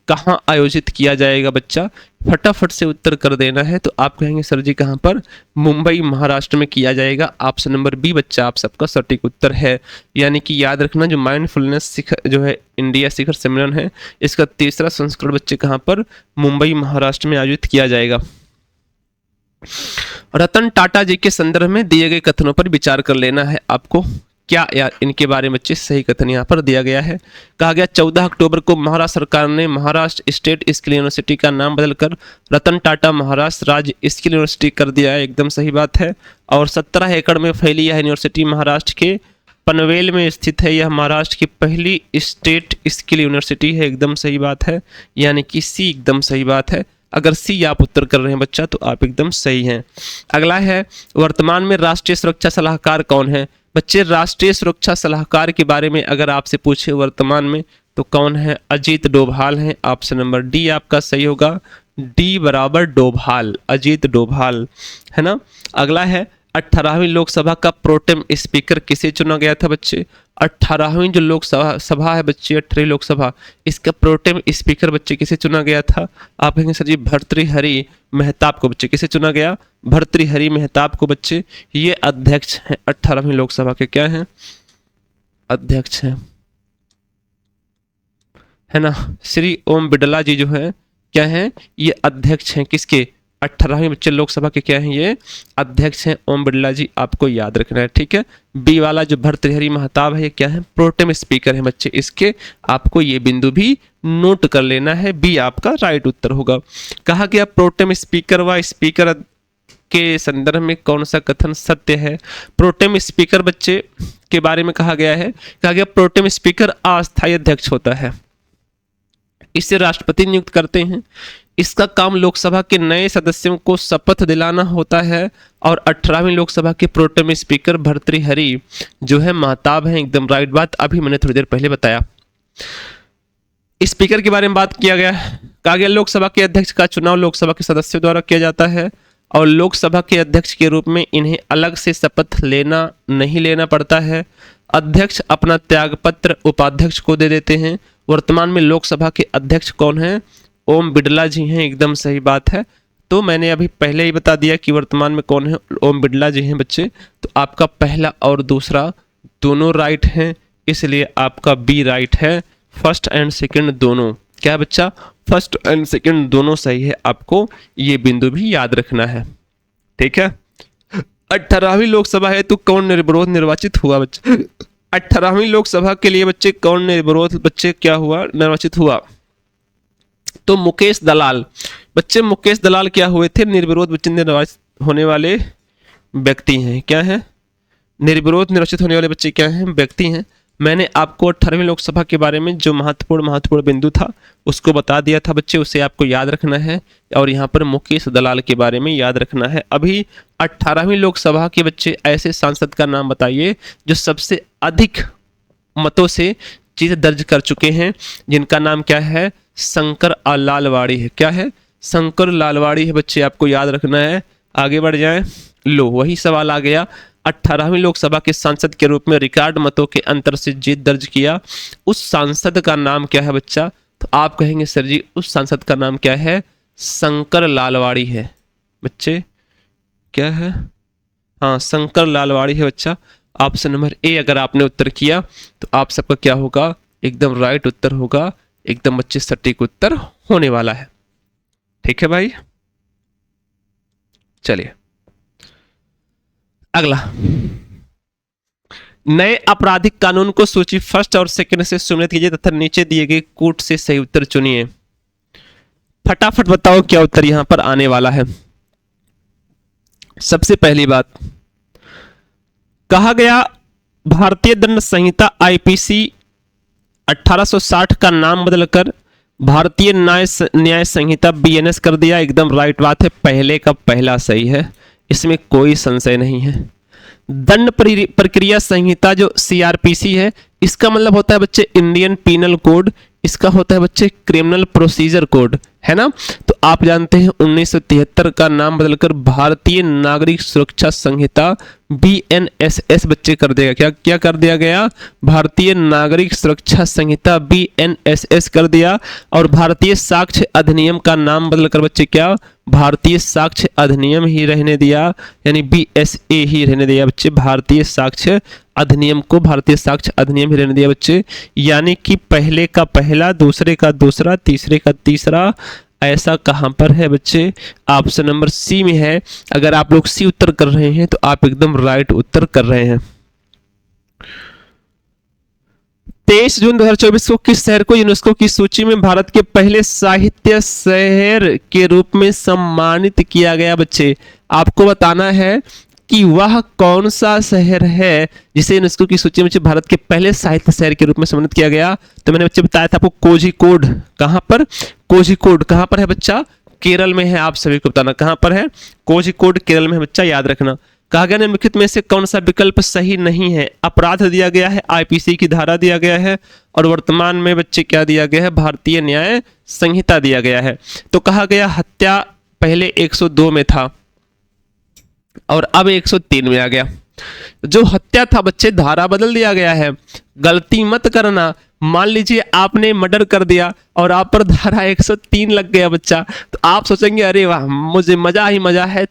कहाँ आयोजित किया जाएगा बच्चा? फटाफट से उत्तर कर देना है। तो आप कहेंगे सर जी कहाँ पर? मुंबई महाराष्ट्र में किया जाएगा। ऑप्शन नंबर बी बच्चा आप सबका सटीक उत्तर है। यानी कि याद रखना जो माइंडफुलनेस शिखर जो है इंडिया शिखर सम्मेलन है, इसका तीसरा संस्करण बच्चे कहाँ पर? मुंबई महाराष्ट्र में आयोजित किया जाएगा। रतन टाटा जी के संदर्भ में दिए गए कथनों पर विचार कर लेना है आपको। क्या यार इनके बारे में बच्चे सही कथन यहाँ पर दिया गया है। कहा गया 14 अक्टूबर को महाराष्ट्र सरकार ने महाराष्ट्र स्टेट स्किल यूनिवर्सिटी का नाम बदलकर रतन टाटा महाराष्ट्र राज्य स्किल यूनिवर्सिटी कर दिया है, एकदम सही बात है। और 17 एकड़ में फैली यह यूनिवर्सिटी महाराष्ट्र के पनवेल में स्थित है। यह महाराष्ट्र की पहली स्टेट स्किल यूनिवर्सिटी है, एकदम सही बात है। यानी कि सी एकदम सही बात है। अगर सी आप उत्तर कर रहे हैं बच्चा तो आप एकदम सही हैं। अगला है वर्तमान में राष्ट्रीय सुरक्षा सलाहकार कौन है? बच्चे राष्ट्रीय सुरक्षा सलाहकार के बारे में अगर आपसे पूछे वर्तमान में तो कौन है? अजीत डोभाल हैं। ऑप्शन नंबर डी आपका सही होगा। डी बराबर डोभाल, अजीत डोभाल है ना। अगला है 18वीं लोकसभा का प्रोटेम स्पीकर किसे चुना गया था बच्चे? 18वीं जो लोकसभा है बच्चे, 18वीं लोकसभा, इसका प्रोटेम स्पीकर बच्चे किसे चुना गया था? आप कहेंगे सर जी भर्तृहरि मेहताब को। बच्चे किसे चुना गया? भर्तृहरि मेहताब को बच्चे। ये अध्यक्ष हैं 18वीं लोकसभा के। क्या हैं? अध्यक्ष हैं, है ना। श्री ओम बिड़ला जी जो है क्या है? ये अध्यक्ष हैं किसके? 18वीं बच्चे लोकसभा के क्या हैं? ये अध्यक्ष हैं ओम बिड़ला जी, आपको याद रखना है, ठीक है। बी वाला जो भर्तृहरि महताब है ये क्या है? प्रोटेम स्पीकर है बच्चे इसके, आपको ये बिंदु भी नोट कर लेना है। बी आपका राइट उत्तर होगा। कहा गया प्रोटेम स्पीकर व स्पीकर के संदर्भ में कौन सा कथन सत्य है? प्रोटेम स्पीकर बच्चे के बारे में कहा गया है, कहा गया प्रोटेम स्पीकर अस्थायी अध्यक्ष होता है, इसे राष्ट्रपति नियुक्त करते हैं। इसका काम लोकसभा के नए सदस्यों को शपथ दिलाना होता है। और 18वीं लोकसभा के प्रोटेम स्पीकर भर्तृहरि जो है महताब हैं, एकदम राइट बात, अभी मैंने थोड़ी देर पहले बताया। स्पीकर के बारे में बात किया गया, कहा गया लोकसभा के अध्यक्ष का चुनाव लोकसभा के सदस्यों द्वारा किया जाता है और लोकसभा के अध्यक्ष के रूप में इन्हें अलग से शपथ नहीं लेना पड़ता है। अध्यक्ष अपना त्यागपत्र उपाध्यक्ष को दे देते हैं। वर्तमान में लोकसभा के अध्यक्ष कौन हैं? ओम बिड़ला जी हैं, एकदम सही बात है। तो मैंने अभी पहले ही बता दिया कि वर्तमान में कौन है? ओम बिड़ला जी हैं बच्चे। तो आपका पहला और दूसरा दोनों राइट हैं, इसलिए आपका बी राइट है। फर्स्ट एंड सेकंड दोनों क्या है बच्चा? फर्स्ट एंड सेकंड दोनों सही है, आपको ये बिंदु भी याद रखना है, ठीक है। 18वीं लोकसभा है तो कौन निर्विरोध निर्वाचित हुआ बच्चे? 18वीं लोकसभा के लिए बच्चे कौन निर्विरोध बच्चे क्या हुआ? निर्वाचित हुआ। तो मुकेश दलाल बच्चे, मुकेश दलाल क्या हुए थे? निर्विरोध बच्चे निर्वाचित होने वाले व्यक्ति हैं। क्या है? निर्विरोध निर्वाचित होने वाले बच्चे क्या हैं? व्यक्ति हैं। मैंने आपको 18वीं लोकसभा के बारे में जो महत्वपूर्ण बिंदु था उसको बता दिया था बच्चे, उसे आपको याद रखना है। और यहाँ पर मुकेश दलाल के बारे में याद रखना है। अभी 18वीं लोकसभा के बच्चे ऐसे सांसद का नाम बताइए जो सबसे अधिक मतों से चीज दर्ज कर चुके हैं, जिनका नाम क्या है? शंकर लालवाड़ी है। क्या है? शंकर लालवाड़ी है बच्चे, आपको याद रखना है। आगे बढ़ जाएं। लो वही सवाल आ गया। 18वीं लोकसभा के सांसद के रूप में रिकॉर्ड मतों के अंतर से जीत दर्ज किया, उस सांसद का नाम क्या है बच्चा? तो आप कहेंगे सर जी उस सांसद का नाम क्या है? शंकर लालवाड़ी है बच्चे। क्या है? हाँ शंकर लालवाड़ी है बच्चा। ऑप्शन नंबर ए अगर आपने उत्तर किया तो आप सबका क्या होगा? एकदम राइट उत्तर होगा, एकदम बच्चे सटीक उत्तर होने वाला है, ठीक है भाई। चलिए अगला, नए आपराधिक कानून को सूची फर्स्ट और सेकंड से सुमेलित कीजिए तथा नीचे दिए गए कूट से सही उत्तर चुनिए। फटाफट बताओ क्या उत्तर यहां पर आने वाला है। सबसे पहली बात, कहा गया भारतीय दंड संहिता आईपीसी 1860 का नाम बदलकर भारतीय न्याय संहिता बीएनएस कर दिया। एकदम राइट बात है, पहले का पहला सही है, इसमें कोई संशय नहीं है। दंड प्रक्रिया संहिता जो सीआरपीसी है, इसका मतलब होता है बच्चे इंडियन पीनल कोड, इसका होता है बच्चे क्रिमिनल प्रोसीजर कोड, है ना। तो आप जानते हैं 1973 का नाम बदलकर भारतीय नागरिक सुरक्षा संहिता बीएनएसएस बच्चे कर देगा। क्या क्या कर दिया गया? भारतीय नागरिक सुरक्षा संहिता बीएनएसएस कर दिया। और भारतीय साक्ष्य अधिनियम का नाम बदलकर बच्चे क्या? भारतीय साक्ष्य अधिनियम ही रहने दिया, यानी बीएसए ही रहने दिया बच्चे। भारतीय साक्ष्य अधिनियम को भारतीय साक्ष्य अधिनियम ही रहने दिया बच्चे। यानी कि पहले का पहला, दूसरे का दूसरा, तीसरे का तीसरा, ऐसा कहां पर है बच्चे? ऑप्शन नंबर सी में है। अगर आप लोग सी उत्तर कर रहे हैं तो आप एकदम राइट उत्तर कर रहे हैं। 23 जून 2024 को किस शहर को यूनेस्को की सूची में भारत के पहले साहित्य शहर के रूप में सम्मानित किया गया? बच्चे आपको बताना है कि वह कौन सा शहर है जिसे यूनेस्को की सूची में भारत के पहले साहित्य शहर के रूप में सम्मानित किया गया। तो मैंने बच्चे बताया था आपको कोझिकोड। कहां पर? कोझिकोड कहां पर है बच्चा? केरल में है। आप सभी को बताना कहां पर है। कोझिकोड केरल में है बच्चा, याद रखना। कहा गया निम्नलिखित में से कौन सा विकल्प सही नहीं है? अपराध दिया गया है, आईपीसी की धारा दिया गया है, और वर्तमान में बच्चे क्या दिया गया है? भारतीय न्याय संहिता दिया गया है। तो कहा गया हत्या पहले 102 में था और अब 103 में आ गया। जो हत्या था बच्चे धारा बदल दिया गया है। गलती मत करना। मान लीजिए आपने मर्डर कर दिया और आप पर धारा 103 लग गया बच्चा, तो आप सोचेंगे अरे वाह मुझे मजा ही मजा है,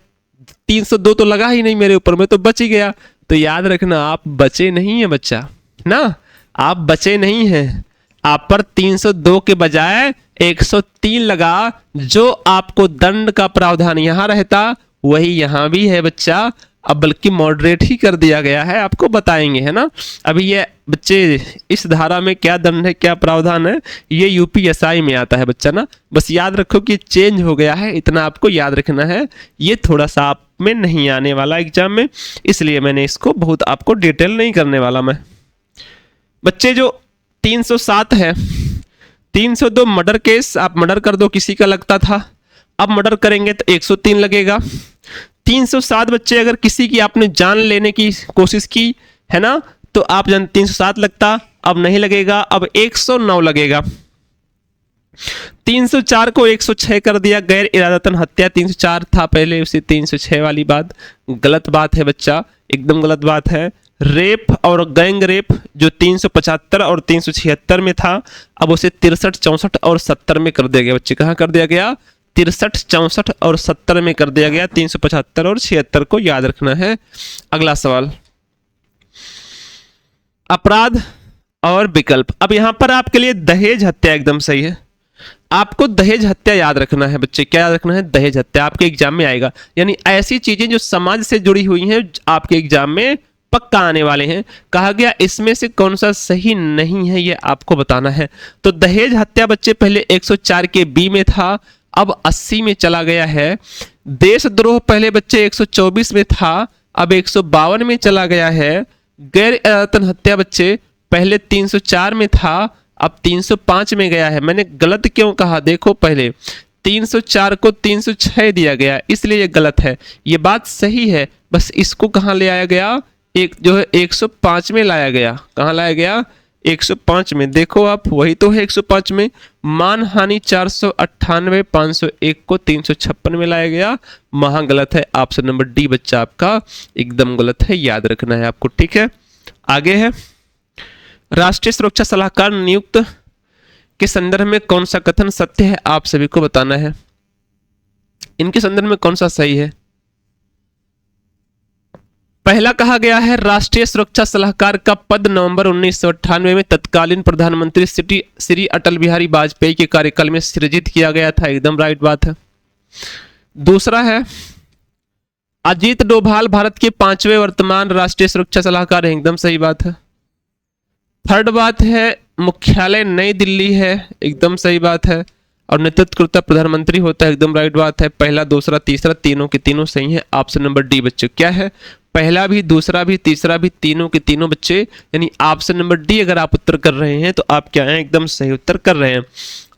302 तो लगा ही नहीं मेरे ऊपर, मैं तो बच ही गया। तो याद रखना आप बचे नहीं है बच्चा ना, आप बचे नहीं हैं। आप पर 302 के बजाय 103 लगा। जो आपको दंड का प्रावधान यहां रहता वही यहां भी है बच्चा, अब बल्कि मॉडरेट ही कर दिया गया है, आपको बताएंगे, है ना। अभी ये बच्चे इस धारा में क्या दंड है, क्या प्रावधान है, ये यूपीएसआई में आता है बच्चा ना। बस याद रखो कि चेंज हो गया है, इतना आपको याद रखना है। ये थोड़ा सा आप में नहीं आने वाला एग्जाम में, इसलिए मैंने इसको बहुत आपको डिटेल नहीं करने वाला मैं। बच्चे जो 307 है, 302 मर्डर केस, आप मर्डर कर दो किसी का लगता था, अब मर्डर करेंगे तो 103 लगेगा। 307 बच्चे अगर किसी की आपने जान लेने की कोशिश की है ना, तो आप 307 लगता, अब नहीं लगेगा, अब 109 लगेगा। 304 को 106 कर दिया, गैर इरादतन हत्या 304 था पहले, उसे 306 वाली बात गलत बात है बच्चा, एकदम गलत बात है। रेप और गैंग रेप जो 375 और 376 में था, अब उसे 63, 64 और 70 में कर दिया गया बच्चे। कहां कर दिया गया? 63, 64 और 70 में कर दिया गया। 375 और 76 को याद रखना है। अगला सवाल, अपराध और विकल्प। अब यहां पर आपके लिए दहेज हत्या एकदम सही है। आपको दहेज हत्या याद रखना है बच्चे। क्या याद रखना है? दहेज हत्या आपके एग्जाम में आएगा, यानी ऐसी चीजें जो समाज से जुड़ी हुई हैं आपके एग्जाम में पक्का आने वाले हैं। कहा गया इसमें से कौन सा सही नहीं है, ये आपको बताना है। तो दहेज हत्या बच्चे पहले 104 के बी में था, अब 80 में चला गया है। देशद्रोह पहले बच्चे 124 में था, अब 152 में चला गया है। गैर इरादतन हत्या बच्चे पहले 304 में था, अब 305 में गया है। मैंने गलत क्यों कहा? देखो पहले 304 को 306 दिया गया, इसलिए ये गलत है। ये बात सही है, बस इसको कहां ले आया गया? एक जो है 105 में लाया गया। कहां लाया गया? 105 में। देखो आप, वही तो है 105 में। मानहानि 498, 501 को 356 में लाया गया। महा गलत है, ऑप्शन नंबर डी बच्चा आपका एकदम गलत है, याद रखना है आपको, ठीक है। आगे है, राष्ट्रीय सुरक्षा सलाहकार नियुक्त के संदर्भ में कौन सा कथन सत्य है, आप सभी को बताना है। इनके संदर्भ में कौन सा सही है? पहला कहा गया है राष्ट्रीय सुरक्षा सलाहकार का पद नवंबर 1998 में तत्कालीन प्रधानमंत्री श्री अटल बिहारी वाजपेयी के कार्यकाल में सृजित किया गया था, एकदम राइट बात है। दूसरा है अजीत डोभाल भारत के 5वें वर्तमान राष्ट्रीय सुरक्षा सलाहकार है, एकदम सही बात है। थर्ड बात है मुख्यालय नई दिल्ली है, एकदम सही बात है। और नेतृत्व करता प्रधानमंत्री होता है, एकदम राइट बात है। पहला, दूसरा, तीसरा, तीनों के तीनों सही है, ऑप्शन नंबर डी बच्चों क्या है? पहला भी, दूसरा भी, तीसरा भी, तीनों के तीनों बच्चे, यानी ऑप्शन नंबर डी अगर आप उत्तर कर रहे हैं तो आप क्या हैं, एकदम सही उत्तर कर रहे हैं।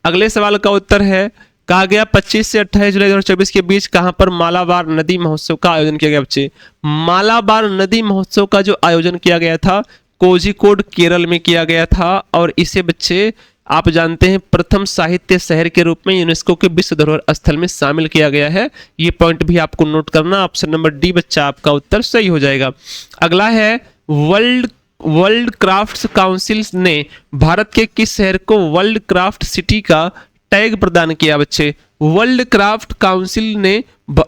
अगले सवाल का उत्तर है, कहा गया 25 से 28 जुलाई 2024 के बीच कहां पर मालाबार नदी महोत्सव का आयोजन किया गया बच्चे। मालाबार नदी महोत्सव का जो आयोजन किया गया था कोझिकोड केरल में किया गया था, और इसे बच्चे आप जानते हैं प्रथम साहित्य शहर के रूप में यूनेस्को के विश्व धरोहर स्थल में शामिल किया गया है। ये पॉइंट भी आपको नोट करना, ऑप्शन नंबर डी बच्चा आपका उत्तर सही हो जाएगा। अगला है, वर्ल्ड क्राफ्ट काउंसिल ने भारत के किस शहर को वर्ल्ड क्राफ्ट सिटी का टैग प्रदान किया बच्चे। वर्ल्ड क्राफ्ट काउंसिल ने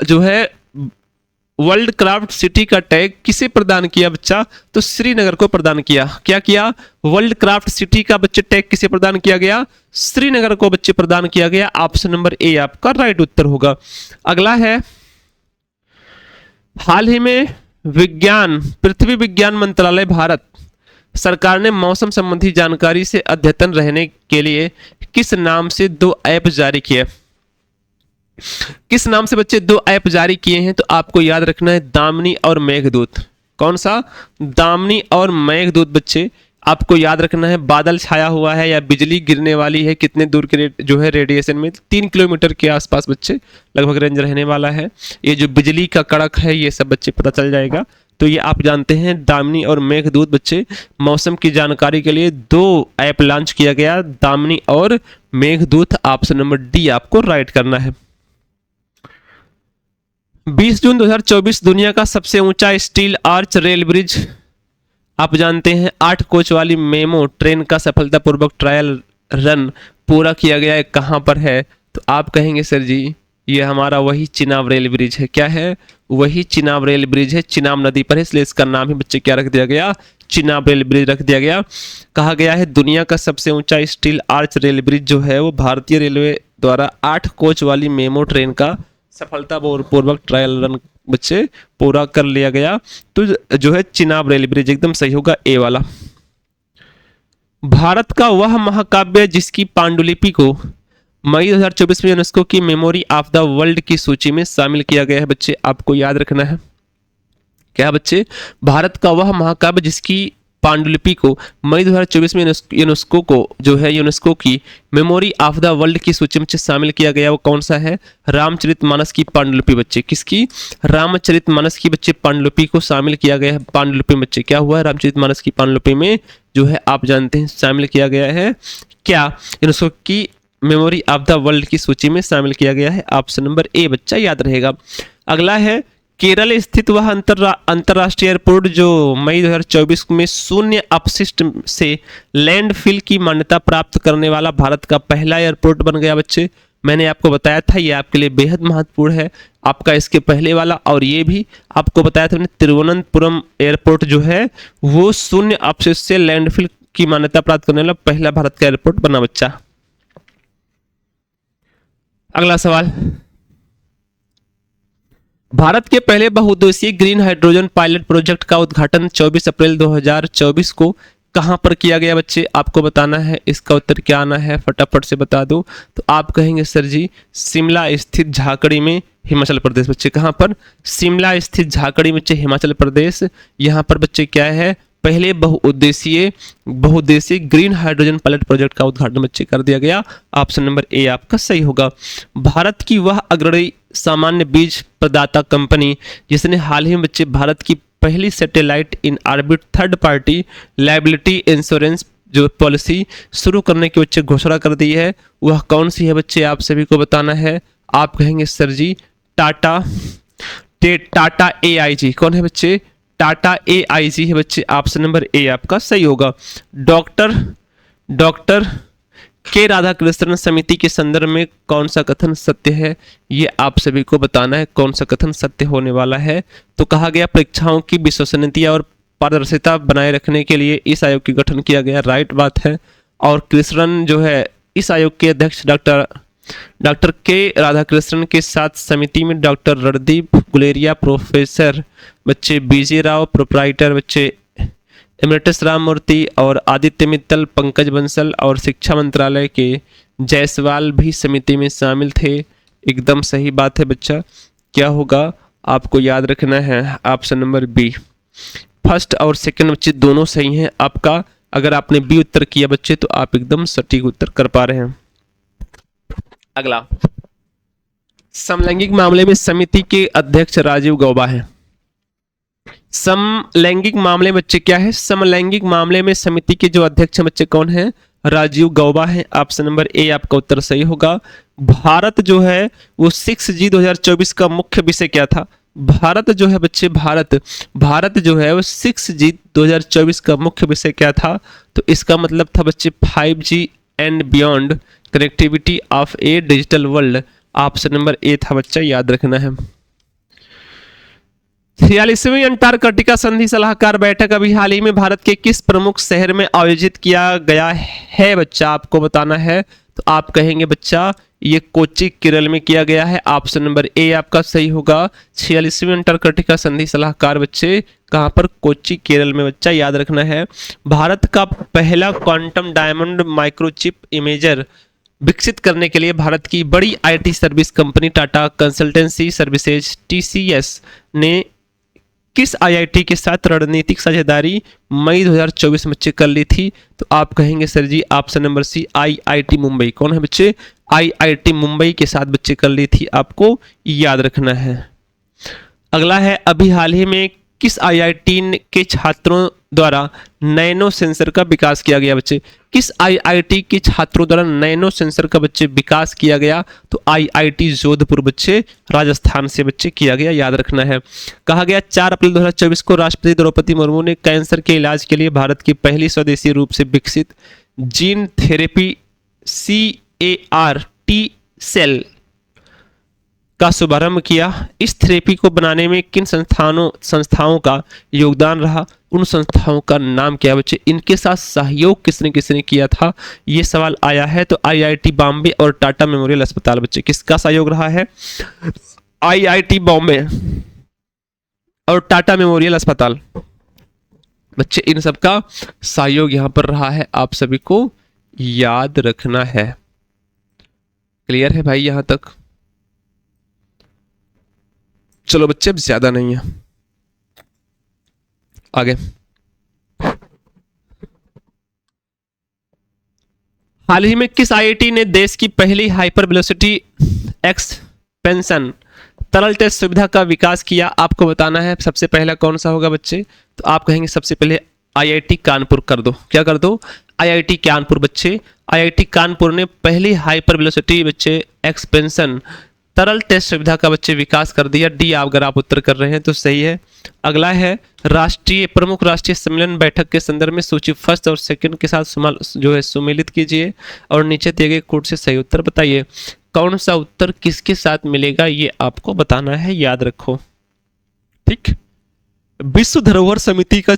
जो है वर्ल्ड क्राफ्ट सिटी का टैग किसे प्रदान किया बच्चा, तो श्रीनगर को प्रदान किया। क्या किया, वर्ल्ड क्राफ्ट सिटी का बच्चे टैग किसे प्रदान किया गया, श्रीनगर को बच्चे प्रदान किया गया। ऑप्शन नंबर ए आपका राइट उत्तर होगा। अगला है, हाल ही में पृथ्वी विज्ञान मंत्रालय भारत सरकार ने मौसम संबंधी जानकारी से अद्यतन रहने के लिए किस नाम से 2 ऐप जारी किए। किस नाम से बच्चे 2 ऐप जारी किए हैं, तो आपको याद रखना है दामिनी और मेघदूत। कौन सा, दामिनी और मेघदूत बच्चे आपको याद रखना है। बादल छाया हुआ है या बिजली गिरने वाली है, कितने दूर के जो है रेडिएशन में, 3 किलोमीटर के आसपास बच्चे लगभग रेंज रहने वाला है। ये जो बिजली का कड़क है ये सब बच्चे पता चल जाएगा। तो ये आप जानते हैं दामिनी और मेघदूत बच्चे मौसम की जानकारी के लिए 2 ऐप लॉन्च किया गया, दामिनी और मेघदूत। ऑप्शन नंबर डी आपको राइट करना है। 20 जून 2024 दुनिया का सबसे ऊंचा स्टील आर्च रेल ब्रिज आप जानते हैं 8 कोच वाली मेमो ट्रेन का सफलतापूर्वक ट्रायल रन पूरा किया गया है, कहां पर है, तो आप कहेंगे सर जी ये हमारा वही चिनाब रेल ब्रिज है। क्या है, वही चिनाब रेल ब्रिज है, चिनाब नदी पर है, इसलिए इसका नाम ही बच्चे क्या रख दिया गया, चिनाब रेल ब्रिज रख दिया गया। कहा गया है दुनिया का सबसे ऊंचा स्टील आर्च रेल ब्रिज जो है वो भारतीय रेलवे द्वारा 8 कोच वाली मेमो ट्रेन का सफलतापूर्वक ट्रायल रन बच्चे पूरा कर लिया गया। तो जो है चिनाब रेल ब्रिज एकदम सही होगा, ए वाला। भारत का वह महाकाव्य जिसकी पांडुलिपि को मई 2024 में यूनेस्को की मेमोरी ऑफ द वर्ल्ड की सूची में शामिल किया गया है बच्चे, आपको याद रखना है। क्या बच्चे, भारत का वह महाकाव्य जिसकी पांडुलिपि को मई 2024 में यूनेस्को को जो है यूनेस्को की मेमोरी ऑफ द वर्ल्ड की सूची में शामिल किया गया, वो कौन सा है, रामचरितमानस की पांडुलिपि बच्चे। किसकी, रामचरितमानस की बच्चे पांडुलिपि को शामिल किया गया है। पांडुलिपि बच्चे क्या हुआ है, रामचरितमानस की पांडुलिपि में जो है आप जानते हैं शामिल किया गया है, क्या यूनेस्को की मेमोरी ऑफ द वर्ल्ड की सूची में शामिल किया गया है। ऑप्शन नंबर ए बच्चा याद रहेगा। अगला है, केरल स्थित वह अंतरराष्ट्रीय एयरपोर्ट जो मई 2024 में शून्य अपशिष्ट से लैंडफिल की मान्यता प्राप्त करने वाला भारत का पहला एयरपोर्ट बन गया बच्चे। मैंने आपको बताया था ये आपके लिए बेहद महत्वपूर्ण है, आपका इसके पहले वाला और ये भी आपको बताया था, तिरुवनंतपुरम एयरपोर्ट जो है वो शून्य अपशिष्ट से लैंडफिल की मान्यता प्राप्त करने वाला पहला भारत का एयरपोर्ट बना बच्चा। अगला सवाल, भारत के पहले बहुउद्देशीय ग्रीन हाइड्रोजन पायलट प्रोजेक्ट का उद्घाटन 24 अप्रैल 2024 को कहां पर किया गया बच्चे, आपको बताना है। इसका उत्तर क्या आना है फटाफट से बता दो, तो आप कहेंगे सर जी शिमला स्थित झाकड़ी में हिमाचल प्रदेश बच्चे। कहां पर, शिमला स्थित झाकड़ी बच्चे हिमाचल प्रदेश। यहां पर बच्चे क्या है, पहले बहुउद्देशीय ग्रीन हाइड्रोजन पायलट प्रोजेक्ट का उद्घाटन बच्चे कर दिया गया। ऑप्शन नंबर ए आपका सही होगा। भारत की वह अग्रणी सामान्य बीज प्रदाता कंपनी जिसने हाल ही में बच्चे भारत की पहली satellite in orbit third party liability insurance जो पॉलिसी शुरू करने की बच्चे घोषणा कर दी है, वह कौन सी है बच्चे, आप सभी को बताना है। आप कहेंगे सर जी टाटा AIG। कौन है बच्चे, टाटा AIG है बच्चे। ऑप्शन नंबर ए आपका सही होगा। डॉक्टर के राधाकृष्णन समिति के संदर्भ में कौन सा कथन सत्य है, ये आप सभी को बताना है, कौन सा कथन सत्य होने वाला है। तो कहा गया परीक्षाओं की विश्वसनीयता और पारदर्शिता बनाए रखने के लिए इस आयोग की गठन किया गया, राइट बात है। और कृष्णन जो है इस आयोग के अध्यक्ष डॉक्टर के राधाकृष्णन के साथ समिति में डॉक्टर रणदीप गुलेरिया प्रोफेसर बच्चे, बीजे राव प्रोप्राइटर बच्चे, एमरिटस राम मूर्ति और आदित्य मित्तल, पंकज बंसल और शिक्षा मंत्रालय के जायसवाल भी समिति में शामिल थे। एकदम सही बात है बच्चा, क्या होगा आपको याद रखना है ऑप्शन नंबर बी। फर्स्ट और सेकंड बच्चे दोनों सही हैं आपका। अगर आपने बी उत्तर किया बच्चे तो आप एकदम सटीक उत्तर कर पा रहे हैं। अगला, समलैंगिक मामले में समिति के अध्यक्ष राजीव गौबा हैं। समलैंगिक मामले बच्चे क्या है? समलैंगिक मामले में समिति के जो अध्यक्ष हैं बच्चे कौन है? राजीव गौबा है। ऑप्शन नंबर ए आपका उत्तर सही होगा। भारत जो है वो 6G 2024 का मुख्य विषय क्या था? भारत जो है बच्चे, भारत जो है वो 6G 2024 का मुख्य विषय क्या था? तो इसका मतलब था बच्चे 5G and beyond connectivity of A digital world. Option number A था बच्चा, याद रखना है। 46वीं अंटार्कटिका संधि सलाहकार बैठक अभी हाल ही में भारत के किस प्रमुख शहर में आयोजित किया गया है बच्चा? आपको बताना है। तो आप कहेंगे बच्चा ये कोच्चि केरल में किया गया है। ऑप्शन नंबर ए आपका सही होगा। 46वीं अंटार्कटिका संधि सलाहकार बच्चे कहां पर? कोच्चि केरल में बच्चा, याद रखना है। भारत का पहला क्वांटम डायमंड माइक्रोचिप इमेजर विकसित करने के लिए भारत की बड़ी IT service company Tata consultancy services TCS ने किस आईआईटी के साथ रणनीतिक साझेदारी मई 2024 में बच्चे कर ली थी? तो आप कहेंगे sir ji option number C, IIT Mumbai. कौन है बच्चे? IIT मुंबई के साथ बच्चे कर ली थी, आपको याद रखना है। अगला है, अभी हाल ही में किस IIT के छात्रों द्वारा नैनो सेंसर का विकास किया गया बच्चे? किस IIT के छात्रों द्वारा नैनो सेंसर का बच्चे विकास किया गया? तो IIT जोधपुर बच्चे, राजस्थान से बच्चे किया गया, याद रखना है। कहा गया 4 अप्रैल 2024 को राष्ट्रपति द्रौपदी मुर्मू ने कैंसर के इलाज के लिए भारत की पहली स्वदेशी रूप से विकसित जीन थेरेपी CAR-T सेल का शुभारंभ किया। इस थेरेपी को बनाने में किन संस्थाओं का योगदान रहा? उन संस्थाओं का नाम क्या बच्चे? इनके साथ सहयोग किसने किसने किया था? ये सवाल आया है। तो IIT बॉम्बे और टाटा मेमोरियल अस्पताल बच्चे, किसका सहयोग रहा है? IIT बॉम्बे और टाटा मेमोरियल अस्पताल बच्चे, इन सब का सहयोग यहां पर रहा है। आप सभी को याद रखना है। क्लियर है भाई यहां तक? चलो बच्चे, अब ज्यादा नहीं है, आगे। हाल ही में किस आईआईटी ने देश की पहली हाइपर वेलोसिटी एक्सपेंशन तरल टेस्ट सुविधा का विकास किया? आपको बताना है सबसे पहला कौन सा होगा बच्चे? तो आप कहेंगे सबसे पहले IIT कानपुर कर दो। क्या कर दो? IIT कानपुर बच्चे। IIT कानपुर ने पहली हाइपर वेलोसिटी बच्चे एक्सपेंशन तरल टेस्ट सुविधा का बच्चे विकास कर दिया। डी अगर आप उत्तर कर रहे हैं तो सही है। अगला है, प्रमुख राष्ट्रीय सम्मेलन बैठक के संदर्भ में सूची फर्स्ट और सेकंड के साथ जो है सुमेलित कीजिए और नीचे दिए गए कोड से सही उत्तर बताइए। कौन सा उत्तर किसके साथ मिलेगा ये आपको बताना है, याद रखो। ठीक, विश्व धरोहर समिति का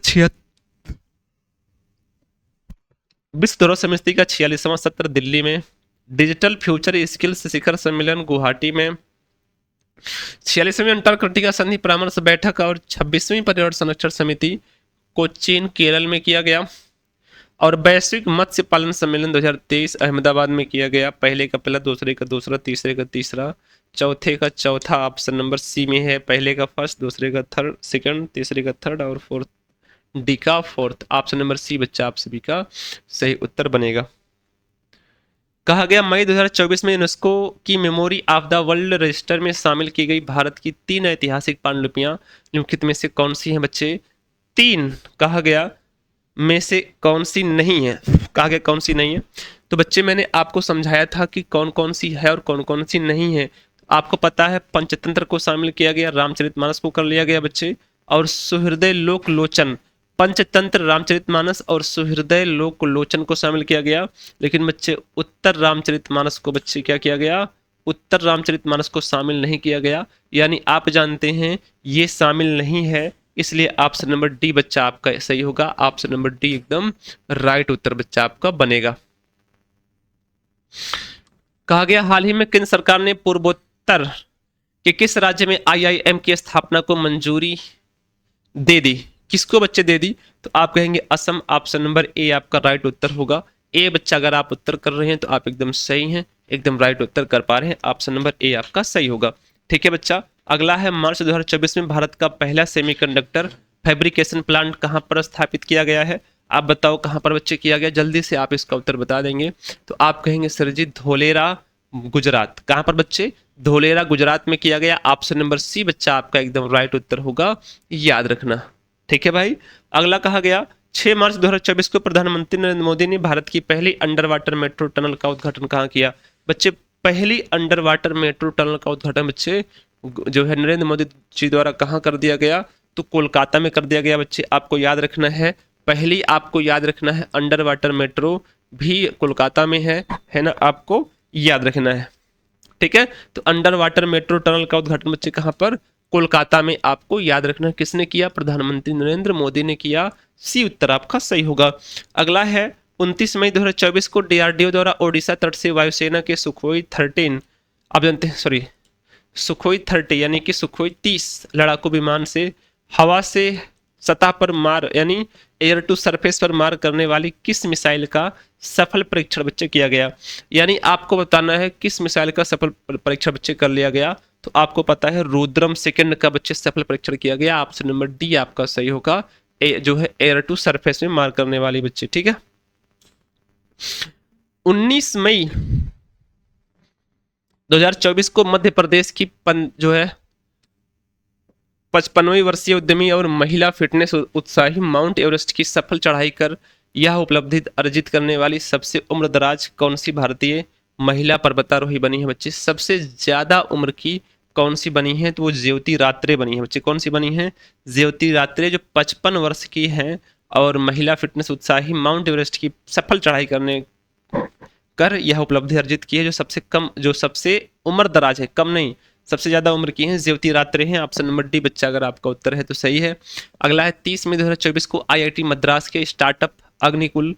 46वां सत्र दिल्ली में, डिजिटल फ्यूचर स्किल्स शिखर सम्मेलन गुवाहाटी में, 46वीं अंटार्कटिका संधि परामर्श बैठक और 26वीं पर्यावरण संरक्षण समिति कोचीन केरल में किया गया, और वैश्विक मत्स्य पालन सम्मेलन 2023 अहमदाबाद में किया गया। पहले का पहला, दूसरे का दूसरा, तीसरे का तीसरा, चौथे का चौथा। ऑप्शन नंबर सी में है पहले का फर्स्ट, दूसरे का थर्ड सेकंड, तीसरे का थर्ड और फोर्थ डी का फोर्थ। ऑप्शन नंबर सी बच्चा आप सभी का सही उत्तर बनेगा। कहा गया मई 2024 में यूनेस्को की memory of the world register में शामिल की गई भारत की 3 ऐतिहासिक पांडुलिपियां निम्नलिखित में से कौन सी हैं बच्चे? 3 कहा गया में से कौन सी नहीं है? कहा गया कौन सी नहीं है? तो बच्चे मैंने आपको समझाया था कि कौन कौन सी है और कौन कौन सी नहीं है। आपको पता है पंचतंत्र को शामिल किया गया, रामचरितमानस को कर लिया गया बच्चे, और सुहृदय लोक लोचन, पंचतंत्र रामचरितमानस और सुहृदय लोक लोचन को शामिल किया गया। लेकिन बच्चे उत्तर रामचरितमानस को बच्चे क्या किया गया? उत्तर रामचरितमानस को शामिल नहीं किया गया। यानी आप जानते हैं ये शामिल नहीं है, इसलिए ऑप्शन नंबर डी बच्चा आपका सही होगा। ऑप्शन नंबर डी एकदम राइट उत्तर बच्चा आपका बनेगा। कहा गया हाल ही में केंद्र सरकार ने पूर्वोत्तर के किस राज्य में IIM की स्थापना को मंजूरी दे दी? किसको बच्चे दे दी? तो आप कहेंगे असम। ऑप्शन नंबर ए आपका राइट उत्तर होगा। ए बच्चा अगर आप उत्तर कर रहे हैं तो आप एकदम सही हैं, एकदम राइट उत्तर कर पा रहे हैं। ऑप्शन नंबर ए आपका सही होगा। ठीक है बच्चा, अगला है मार्च 2024 में भारत का पहला सेमीकंडक्टर फैब्रिकेशन प्लांट कहाँ पर स्थापित किया गया है? आप बताओ कहाँ पर बच्चे किया गया, जल्दी से आप इसका उत्तर बता देंगे। तो आप कहेंगे सर जी धोलेरा गुजरात। कहाँ पर बच्चे? धोलेरा गुजरात में किया गया। ऑप्शन नंबर सी बच्चा आपका एकदम राइट उत्तर होगा, याद रखना। ठीक है भाई। अगला कहा गया 6 मार्च 2024 को प्रधानमंत्री नरेंद्र मोदी ने भारत की पहली अंडर वाटर मेट्रो टनल का उद्घाटन कहाँ किया? बच्चे पहली अंडर वाटर मेट्रो टनल का उद्घाटन बच्चे जो है नरेंद्र मोदी जी द्वारा कहाँ कर दिया गया? तो कोलकाता में कर दिया गया। बच्चे आपको याद रखना है, पहली आपको याद रखना है अंडर वाटर मेट्रो भी कोलकाता में है ना, आपको याद रखना है। ठीक है, तो अंडर वाटर मेट्रो टनल का उद्घाटन बच्चे कहाँ पर? कोलकाता में आपको याद रखना है। किसने किया? प्रधानमंत्री नरेंद्र मोदी ने किया। सी उत्तर आपका सही होगा। अगला है 29 मई 2024 को डीआरडीओ द्वारा ओडिशा तट से वायुसेना के सुखोई 13, आप जानते हैं सॉरी सुखोई 30 यानी कि सुखोई 30 लड़ाकू विमान से हवा से सतह पर मार यानी एयर टू सरफेस पर मार करने वाली किस मिसाइल का सफल परीक्षण बच्चे किया गया? यानी आपको बताना है किस मिसाइल का सफल परीक्षण बच्चे कर लिया गया। तो आपको पता है रुद्रम सेकंड का बच्चे सफल परीक्षण किया गया। ऑप्शन नंबर डी आपका सही होगा, जो है एयर टू सरफेस में मार करने वाली बच्चे। ठीक है, 19 मई 2024 को मध्य प्रदेश की जो है 55वीं वर्षीय उद्यमी और महिला फिटनेस उत्साही माउंट एवरेस्ट की सफल चढ़ाई कर यह उपलब्धि अर्जित करने वाली सबसे उम्रदराज कौन सी भारतीय महिला पर्वतारोही बनी है? बच्चे सबसे ज्यादा उम्र की कौन सी बनी है? तो वो ज्योति रात्रे बनी है। बच्चे कौन सी बनी है? ज्योति रात्रे, जो 55 वर्ष की हैं और महिला फिटनेस उत्साही माउंट एवरेस्ट की सफल चढ़ाई करने कर यह उपलब्धि अर्जित की है। जो सबसे उम्र दराज है, कम नहीं, सबसे ज्यादा उम्र की है, ज्योति रात्रे हैं। ऑप्शन नंबर डी बच्चा अगर आपका उत्तर है तो सही है। अगला है 30 मई 2024 को आईआईटी मद्रास के स्टार्टअप अग्निकुल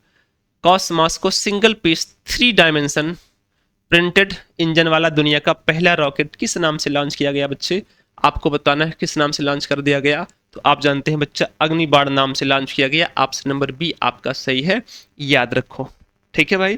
कॉसमॉस को single piece 3 dimension printed engine वाला दुनिया का पहला रॉकेट किस नाम से लॉन्च किया गया? बच्चे आपको बताना है किस नाम से लॉन्च कर दिया गया। तो आप जानते हैं बच्चा अग्निबाण नाम से लॉन्च किया गया। ऑप्शन नंबर बी आपका सही है, याद रखो। ठीक है भाई।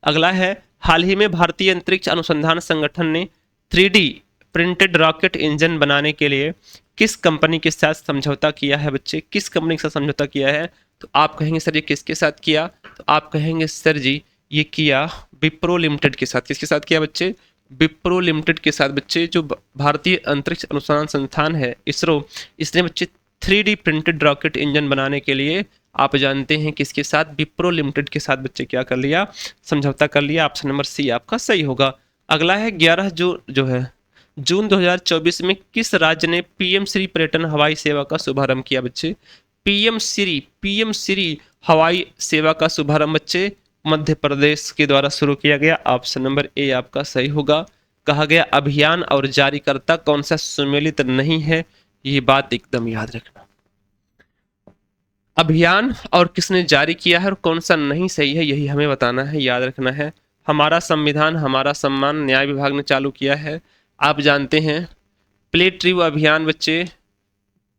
अगला है हाल ही में भारतीय अंतरिक्ष अनुसंधान संगठन ने 3D प्रिंटेड रॉकेट इंजन बनाने के लिए किस कंपनी के साथ समझौता किया है? बच्चे किस कंपनी के साथ समझौता किया है? तो आप कहेंगे सर ये किसके साथ किया? तो आप कहेंगे सर जी ये किया विप्रो लिमिटेड के साथ। किसके साथ किया बच्चे? विप्रो लिमिटेड के साथ। बच्चे जो भारतीय अंतरिक्ष अनुसंधान संस्थान है इसरो, इसने बच्चे 3D प्रिंटेड रॉकेट इंजन बनाने के लिए आप जानते हैं किसके साथ? विप्रो लिमिटेड के साथ बच्चे क्या कर लिया? समझौता कर लिया। ऑप्शन नंबर सी आपका सही होगा। अगला है 11 जून 2024 में किस राज्य ने पीएम श्री पर्यटन हवाई सेवा का शुभारंभ किया? बच्चे पीएम श्री हवाई सेवा का शुभारंभ बच्चे मध्य प्रदेश के द्वारा शुरू किया गया। ऑप्शन नंबर ए आपका सही होगा। कहा गया अभियान और जारीकर्ता कौन सा सम्मिलित नहीं है, ये बात एकदम याद रखना। अभियान और किसने जारी किया है और कौन सा नहीं सही है, यही हमें बताना है, याद रखना है। हमारा संविधान हमारा सम्मान न्याय विभाग ने चालू किया है। आप जानते हैं प्लेट रिव्यू अभियान बच्चे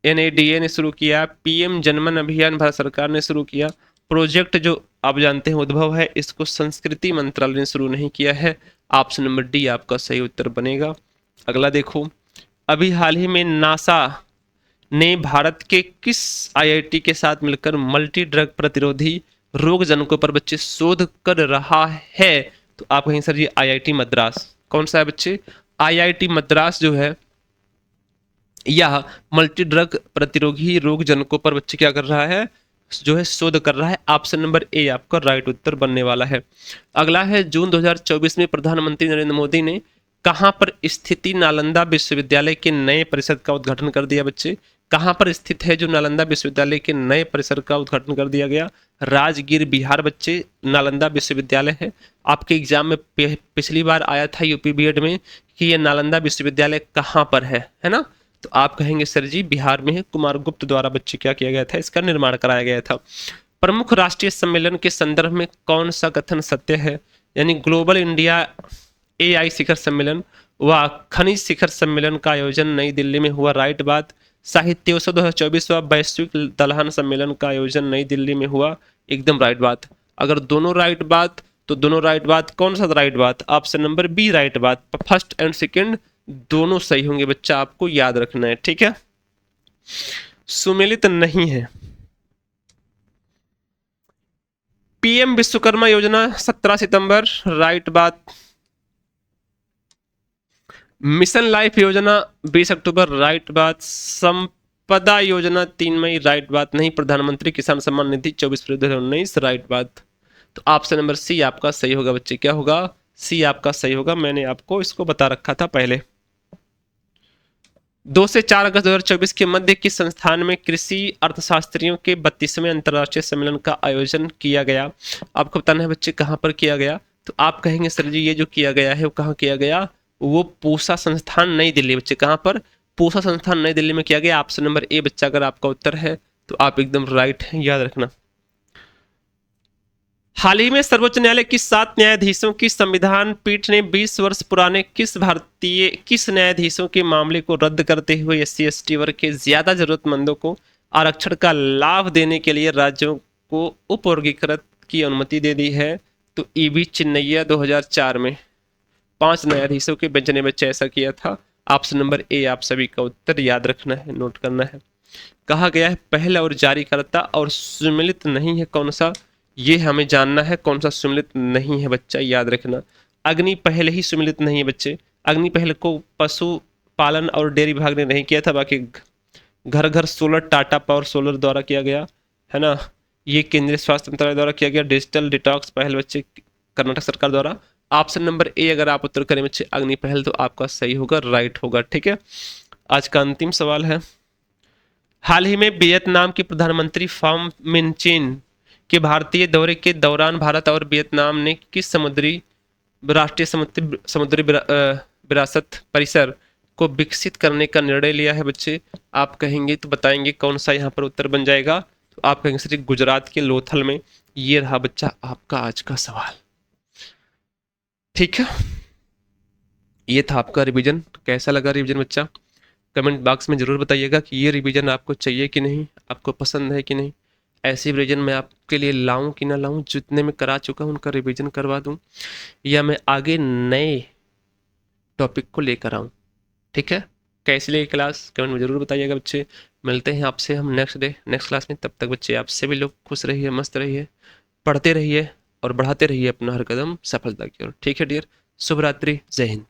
एनएडीए ने शुरू किया। पीएम जनमन अभियान भारत सरकार ने शुरू किया। प्रोजेक्ट जो आप जानते हैं उद्भव है, इसको संस्कृति मंत्रालय ने शुरू नहीं किया है। ऑप्शन नंबर डी आपका सही उत्तर बनेगा। अगला देखो, अभी हाल ही में नासा ने भारत के किस आईआईटी के साथ मिलकर मल्टी ड्रग प्रतिरोधी रोग जनकों पर बच्चे शोध कर रहा है? तो आप कहें सर ये आईआईटी मद्रास। कौन सा है बच्चे? आईआईटी मद्रास जो है यह मल्टी ड्रग प्रतिरोधी रोग जनकों पर बच्चे क्या कर रहा है? जो है शोध कर रहा है। ऑप्शन नंबर ए आपका राइट उत्तर बनने वाला है। अगला है जून 2024 में प्रधानमंत्री नरेंद्र मोदी ने कहां पर स्थिति नालंदा विश्वविद्यालय के नए परिसर का उद्घाटन कर दिया? बच्चे कहां पर स्थित है जो नालंदा विश्वविद्यालय के नए परिसर का उद्घाटन कर दिया गया? राजगीर बिहार बच्चे नालंदा विश्वविद्यालय है। आपके एग्जाम में पिछली बार आया था यूपी बीएड में कि ये नालंदा विश्वविद्यालय कहां पर है ना? तो आप कहेंगे सर जी बिहार में है। कुमार गुप्त द्वारा बच्चे क्या किया गया था? इसका निर्माण कराया गया था। प्रमुख राष्ट्रीय सम्मेलन के संदर्भ में कौन सा कथन सत्य है? यानी ग्लोबल इंडिया एआई शिखर सम्मेलन व खनिज शिखर सम्मेलन का आयोजन नई दिल्ली में हुआ, राइट बात। साहित्योत्सव 2024 वैश्विक दलहन सम्मेलन का आयोजन नई दिल्ली में हुआ, एकदम राइट बात। अगर दोनों राइट बात तो दोनों राइट बात, कौन सा राइट बात? ऑप्शन नंबर बी राइट बात। फर्स्ट एंड सेकंड दोनों सही होंगे बच्चा, आपको याद रखना है, ठीक है। सुमेलित नहीं है। पीएम विश्वकर्मा योजना 17 सितंबर, राइट बात। मिशन लाइफ योजना 20 अक्टूबर, राइट बात। संपदा योजना 3 मई, राइट बात नहीं। प्रधानमंत्री किसान सम्मान निधि 24 फरवरी 2019, राइट बात। तो ऑप्शन नंबर सी आपका सही होगा बच्चे। क्या होगा? सी आपका सही होगा। मैंने आपको इसको बता रखा था पहले। 2 से 4 अगस्त 2024 के मध्य किस संस्थान में कृषि अर्थशास्त्रियों के 32वें अंतर्राष्ट्रीय सम्मेलन का आयोजन किया गया? आपको बताना है बच्चे कहाँ पर किया गया। तो आप कहेंगे सर जी ये जो किया गया है वो कहाँ किया गया? वो पूसा संस्थान नई दिल्ली। बच्चे कहाँ पर? पूसा संस्थान नई दिल्ली में किया गया। ऑप्शन नंबर ए बच्चा अगर आपका उत्तर है तो आप एकदम राइट हैं, याद रखना। हाल ही में सर्वोच्च न्यायालय की 7 न्यायाधीशों की संविधान पीठ ने 20 वर्ष पुराने किस न्यायाधीशों के मामले को रद्द करते हुए SC/ST वर्ग के ज्यादा जरूरतमंदों को आरक्षण का लाभ देने के लिए राज्यों को उपवर्गीकृत की अनुमति दे दी है? तो EB चिन्नैया 2004 में 5 न्यायाधीशों के बेंच ने बच्चे ऐसा किया था। ऑप्शन नंबर ए आप सभी का उत्तर याद रखना है, नोट करना है। कहा गया है पहला और जारीकर्ता और सुमेलित नहीं है कौन सा? ये हमें जानना है कौन सा सुमेलित नहीं है बच्चा, याद रखना। अग्नि पहल ही सुमेलित नहीं है बच्चे। अग्नि पहल को पशु पालन और डेयरी विभाग ने नहीं किया था, बाकी घर घर सोलर टाटा पावर सोलर द्वारा किया गया है ना। ये केंद्रीय स्वास्थ्य मंत्रालय द्वारा किया गया। डिजिटल डिटॉक्स पहल बच्चे कर्नाटक सरकार द्वारा। ऑप्शन नंबर ए अगर आप उत्तर करें बच्चे अग्नि पहल तो आपका सही होगा, राइट होगा, ठीक है। आज का अंतिम सवाल है। हाल ही में वियतनाम के प्रधानमंत्री फाम मिनचिन के भारतीय दौरे के दौरान भारत और वियतनाम ने किस राष्ट्रीय समुद्री विरासत परिसर को विकसित करने का निर्णय लिया है बच्चे? आप कहेंगे तो बताएंगे कौन सा यहाँ पर उत्तर बन जाएगा। तो आप कहेंगे सर गुजरात के लोथल में। ये रहा बच्चा आपका आज का सवाल, ठीक है। ये था आपका रिवीजन। कैसा लगा रिवीजन बच्चा? कमेंट बॉक्स में ज़रूर बताइएगा कि ये रिवीजन आपको चाहिए कि नहीं, आपको पसंद है कि नहीं। ऐसी रिवीजन मैं आपके लिए लाऊं कि ना लाऊं, जितने में करा चुका हूं उनका रिवीजन करवा दूं, या मैं आगे नए टॉपिक को लेकर आऊं, ठीक है। कैसी लगी क्लास कमेंट में ज़रूर बताइएगा बच्चे। मिलते हैं आपसे हम नेक्स्ट क्लास में। तब तक बच्चे आप सभी लोग खुश रहिए, मस्त रहिए, पढ़ते रहिए और बढ़ाते रहिए अपना हर कदम सफलता की ओर, ठीक है डियर। शुभ रात्रि, जय हिंद।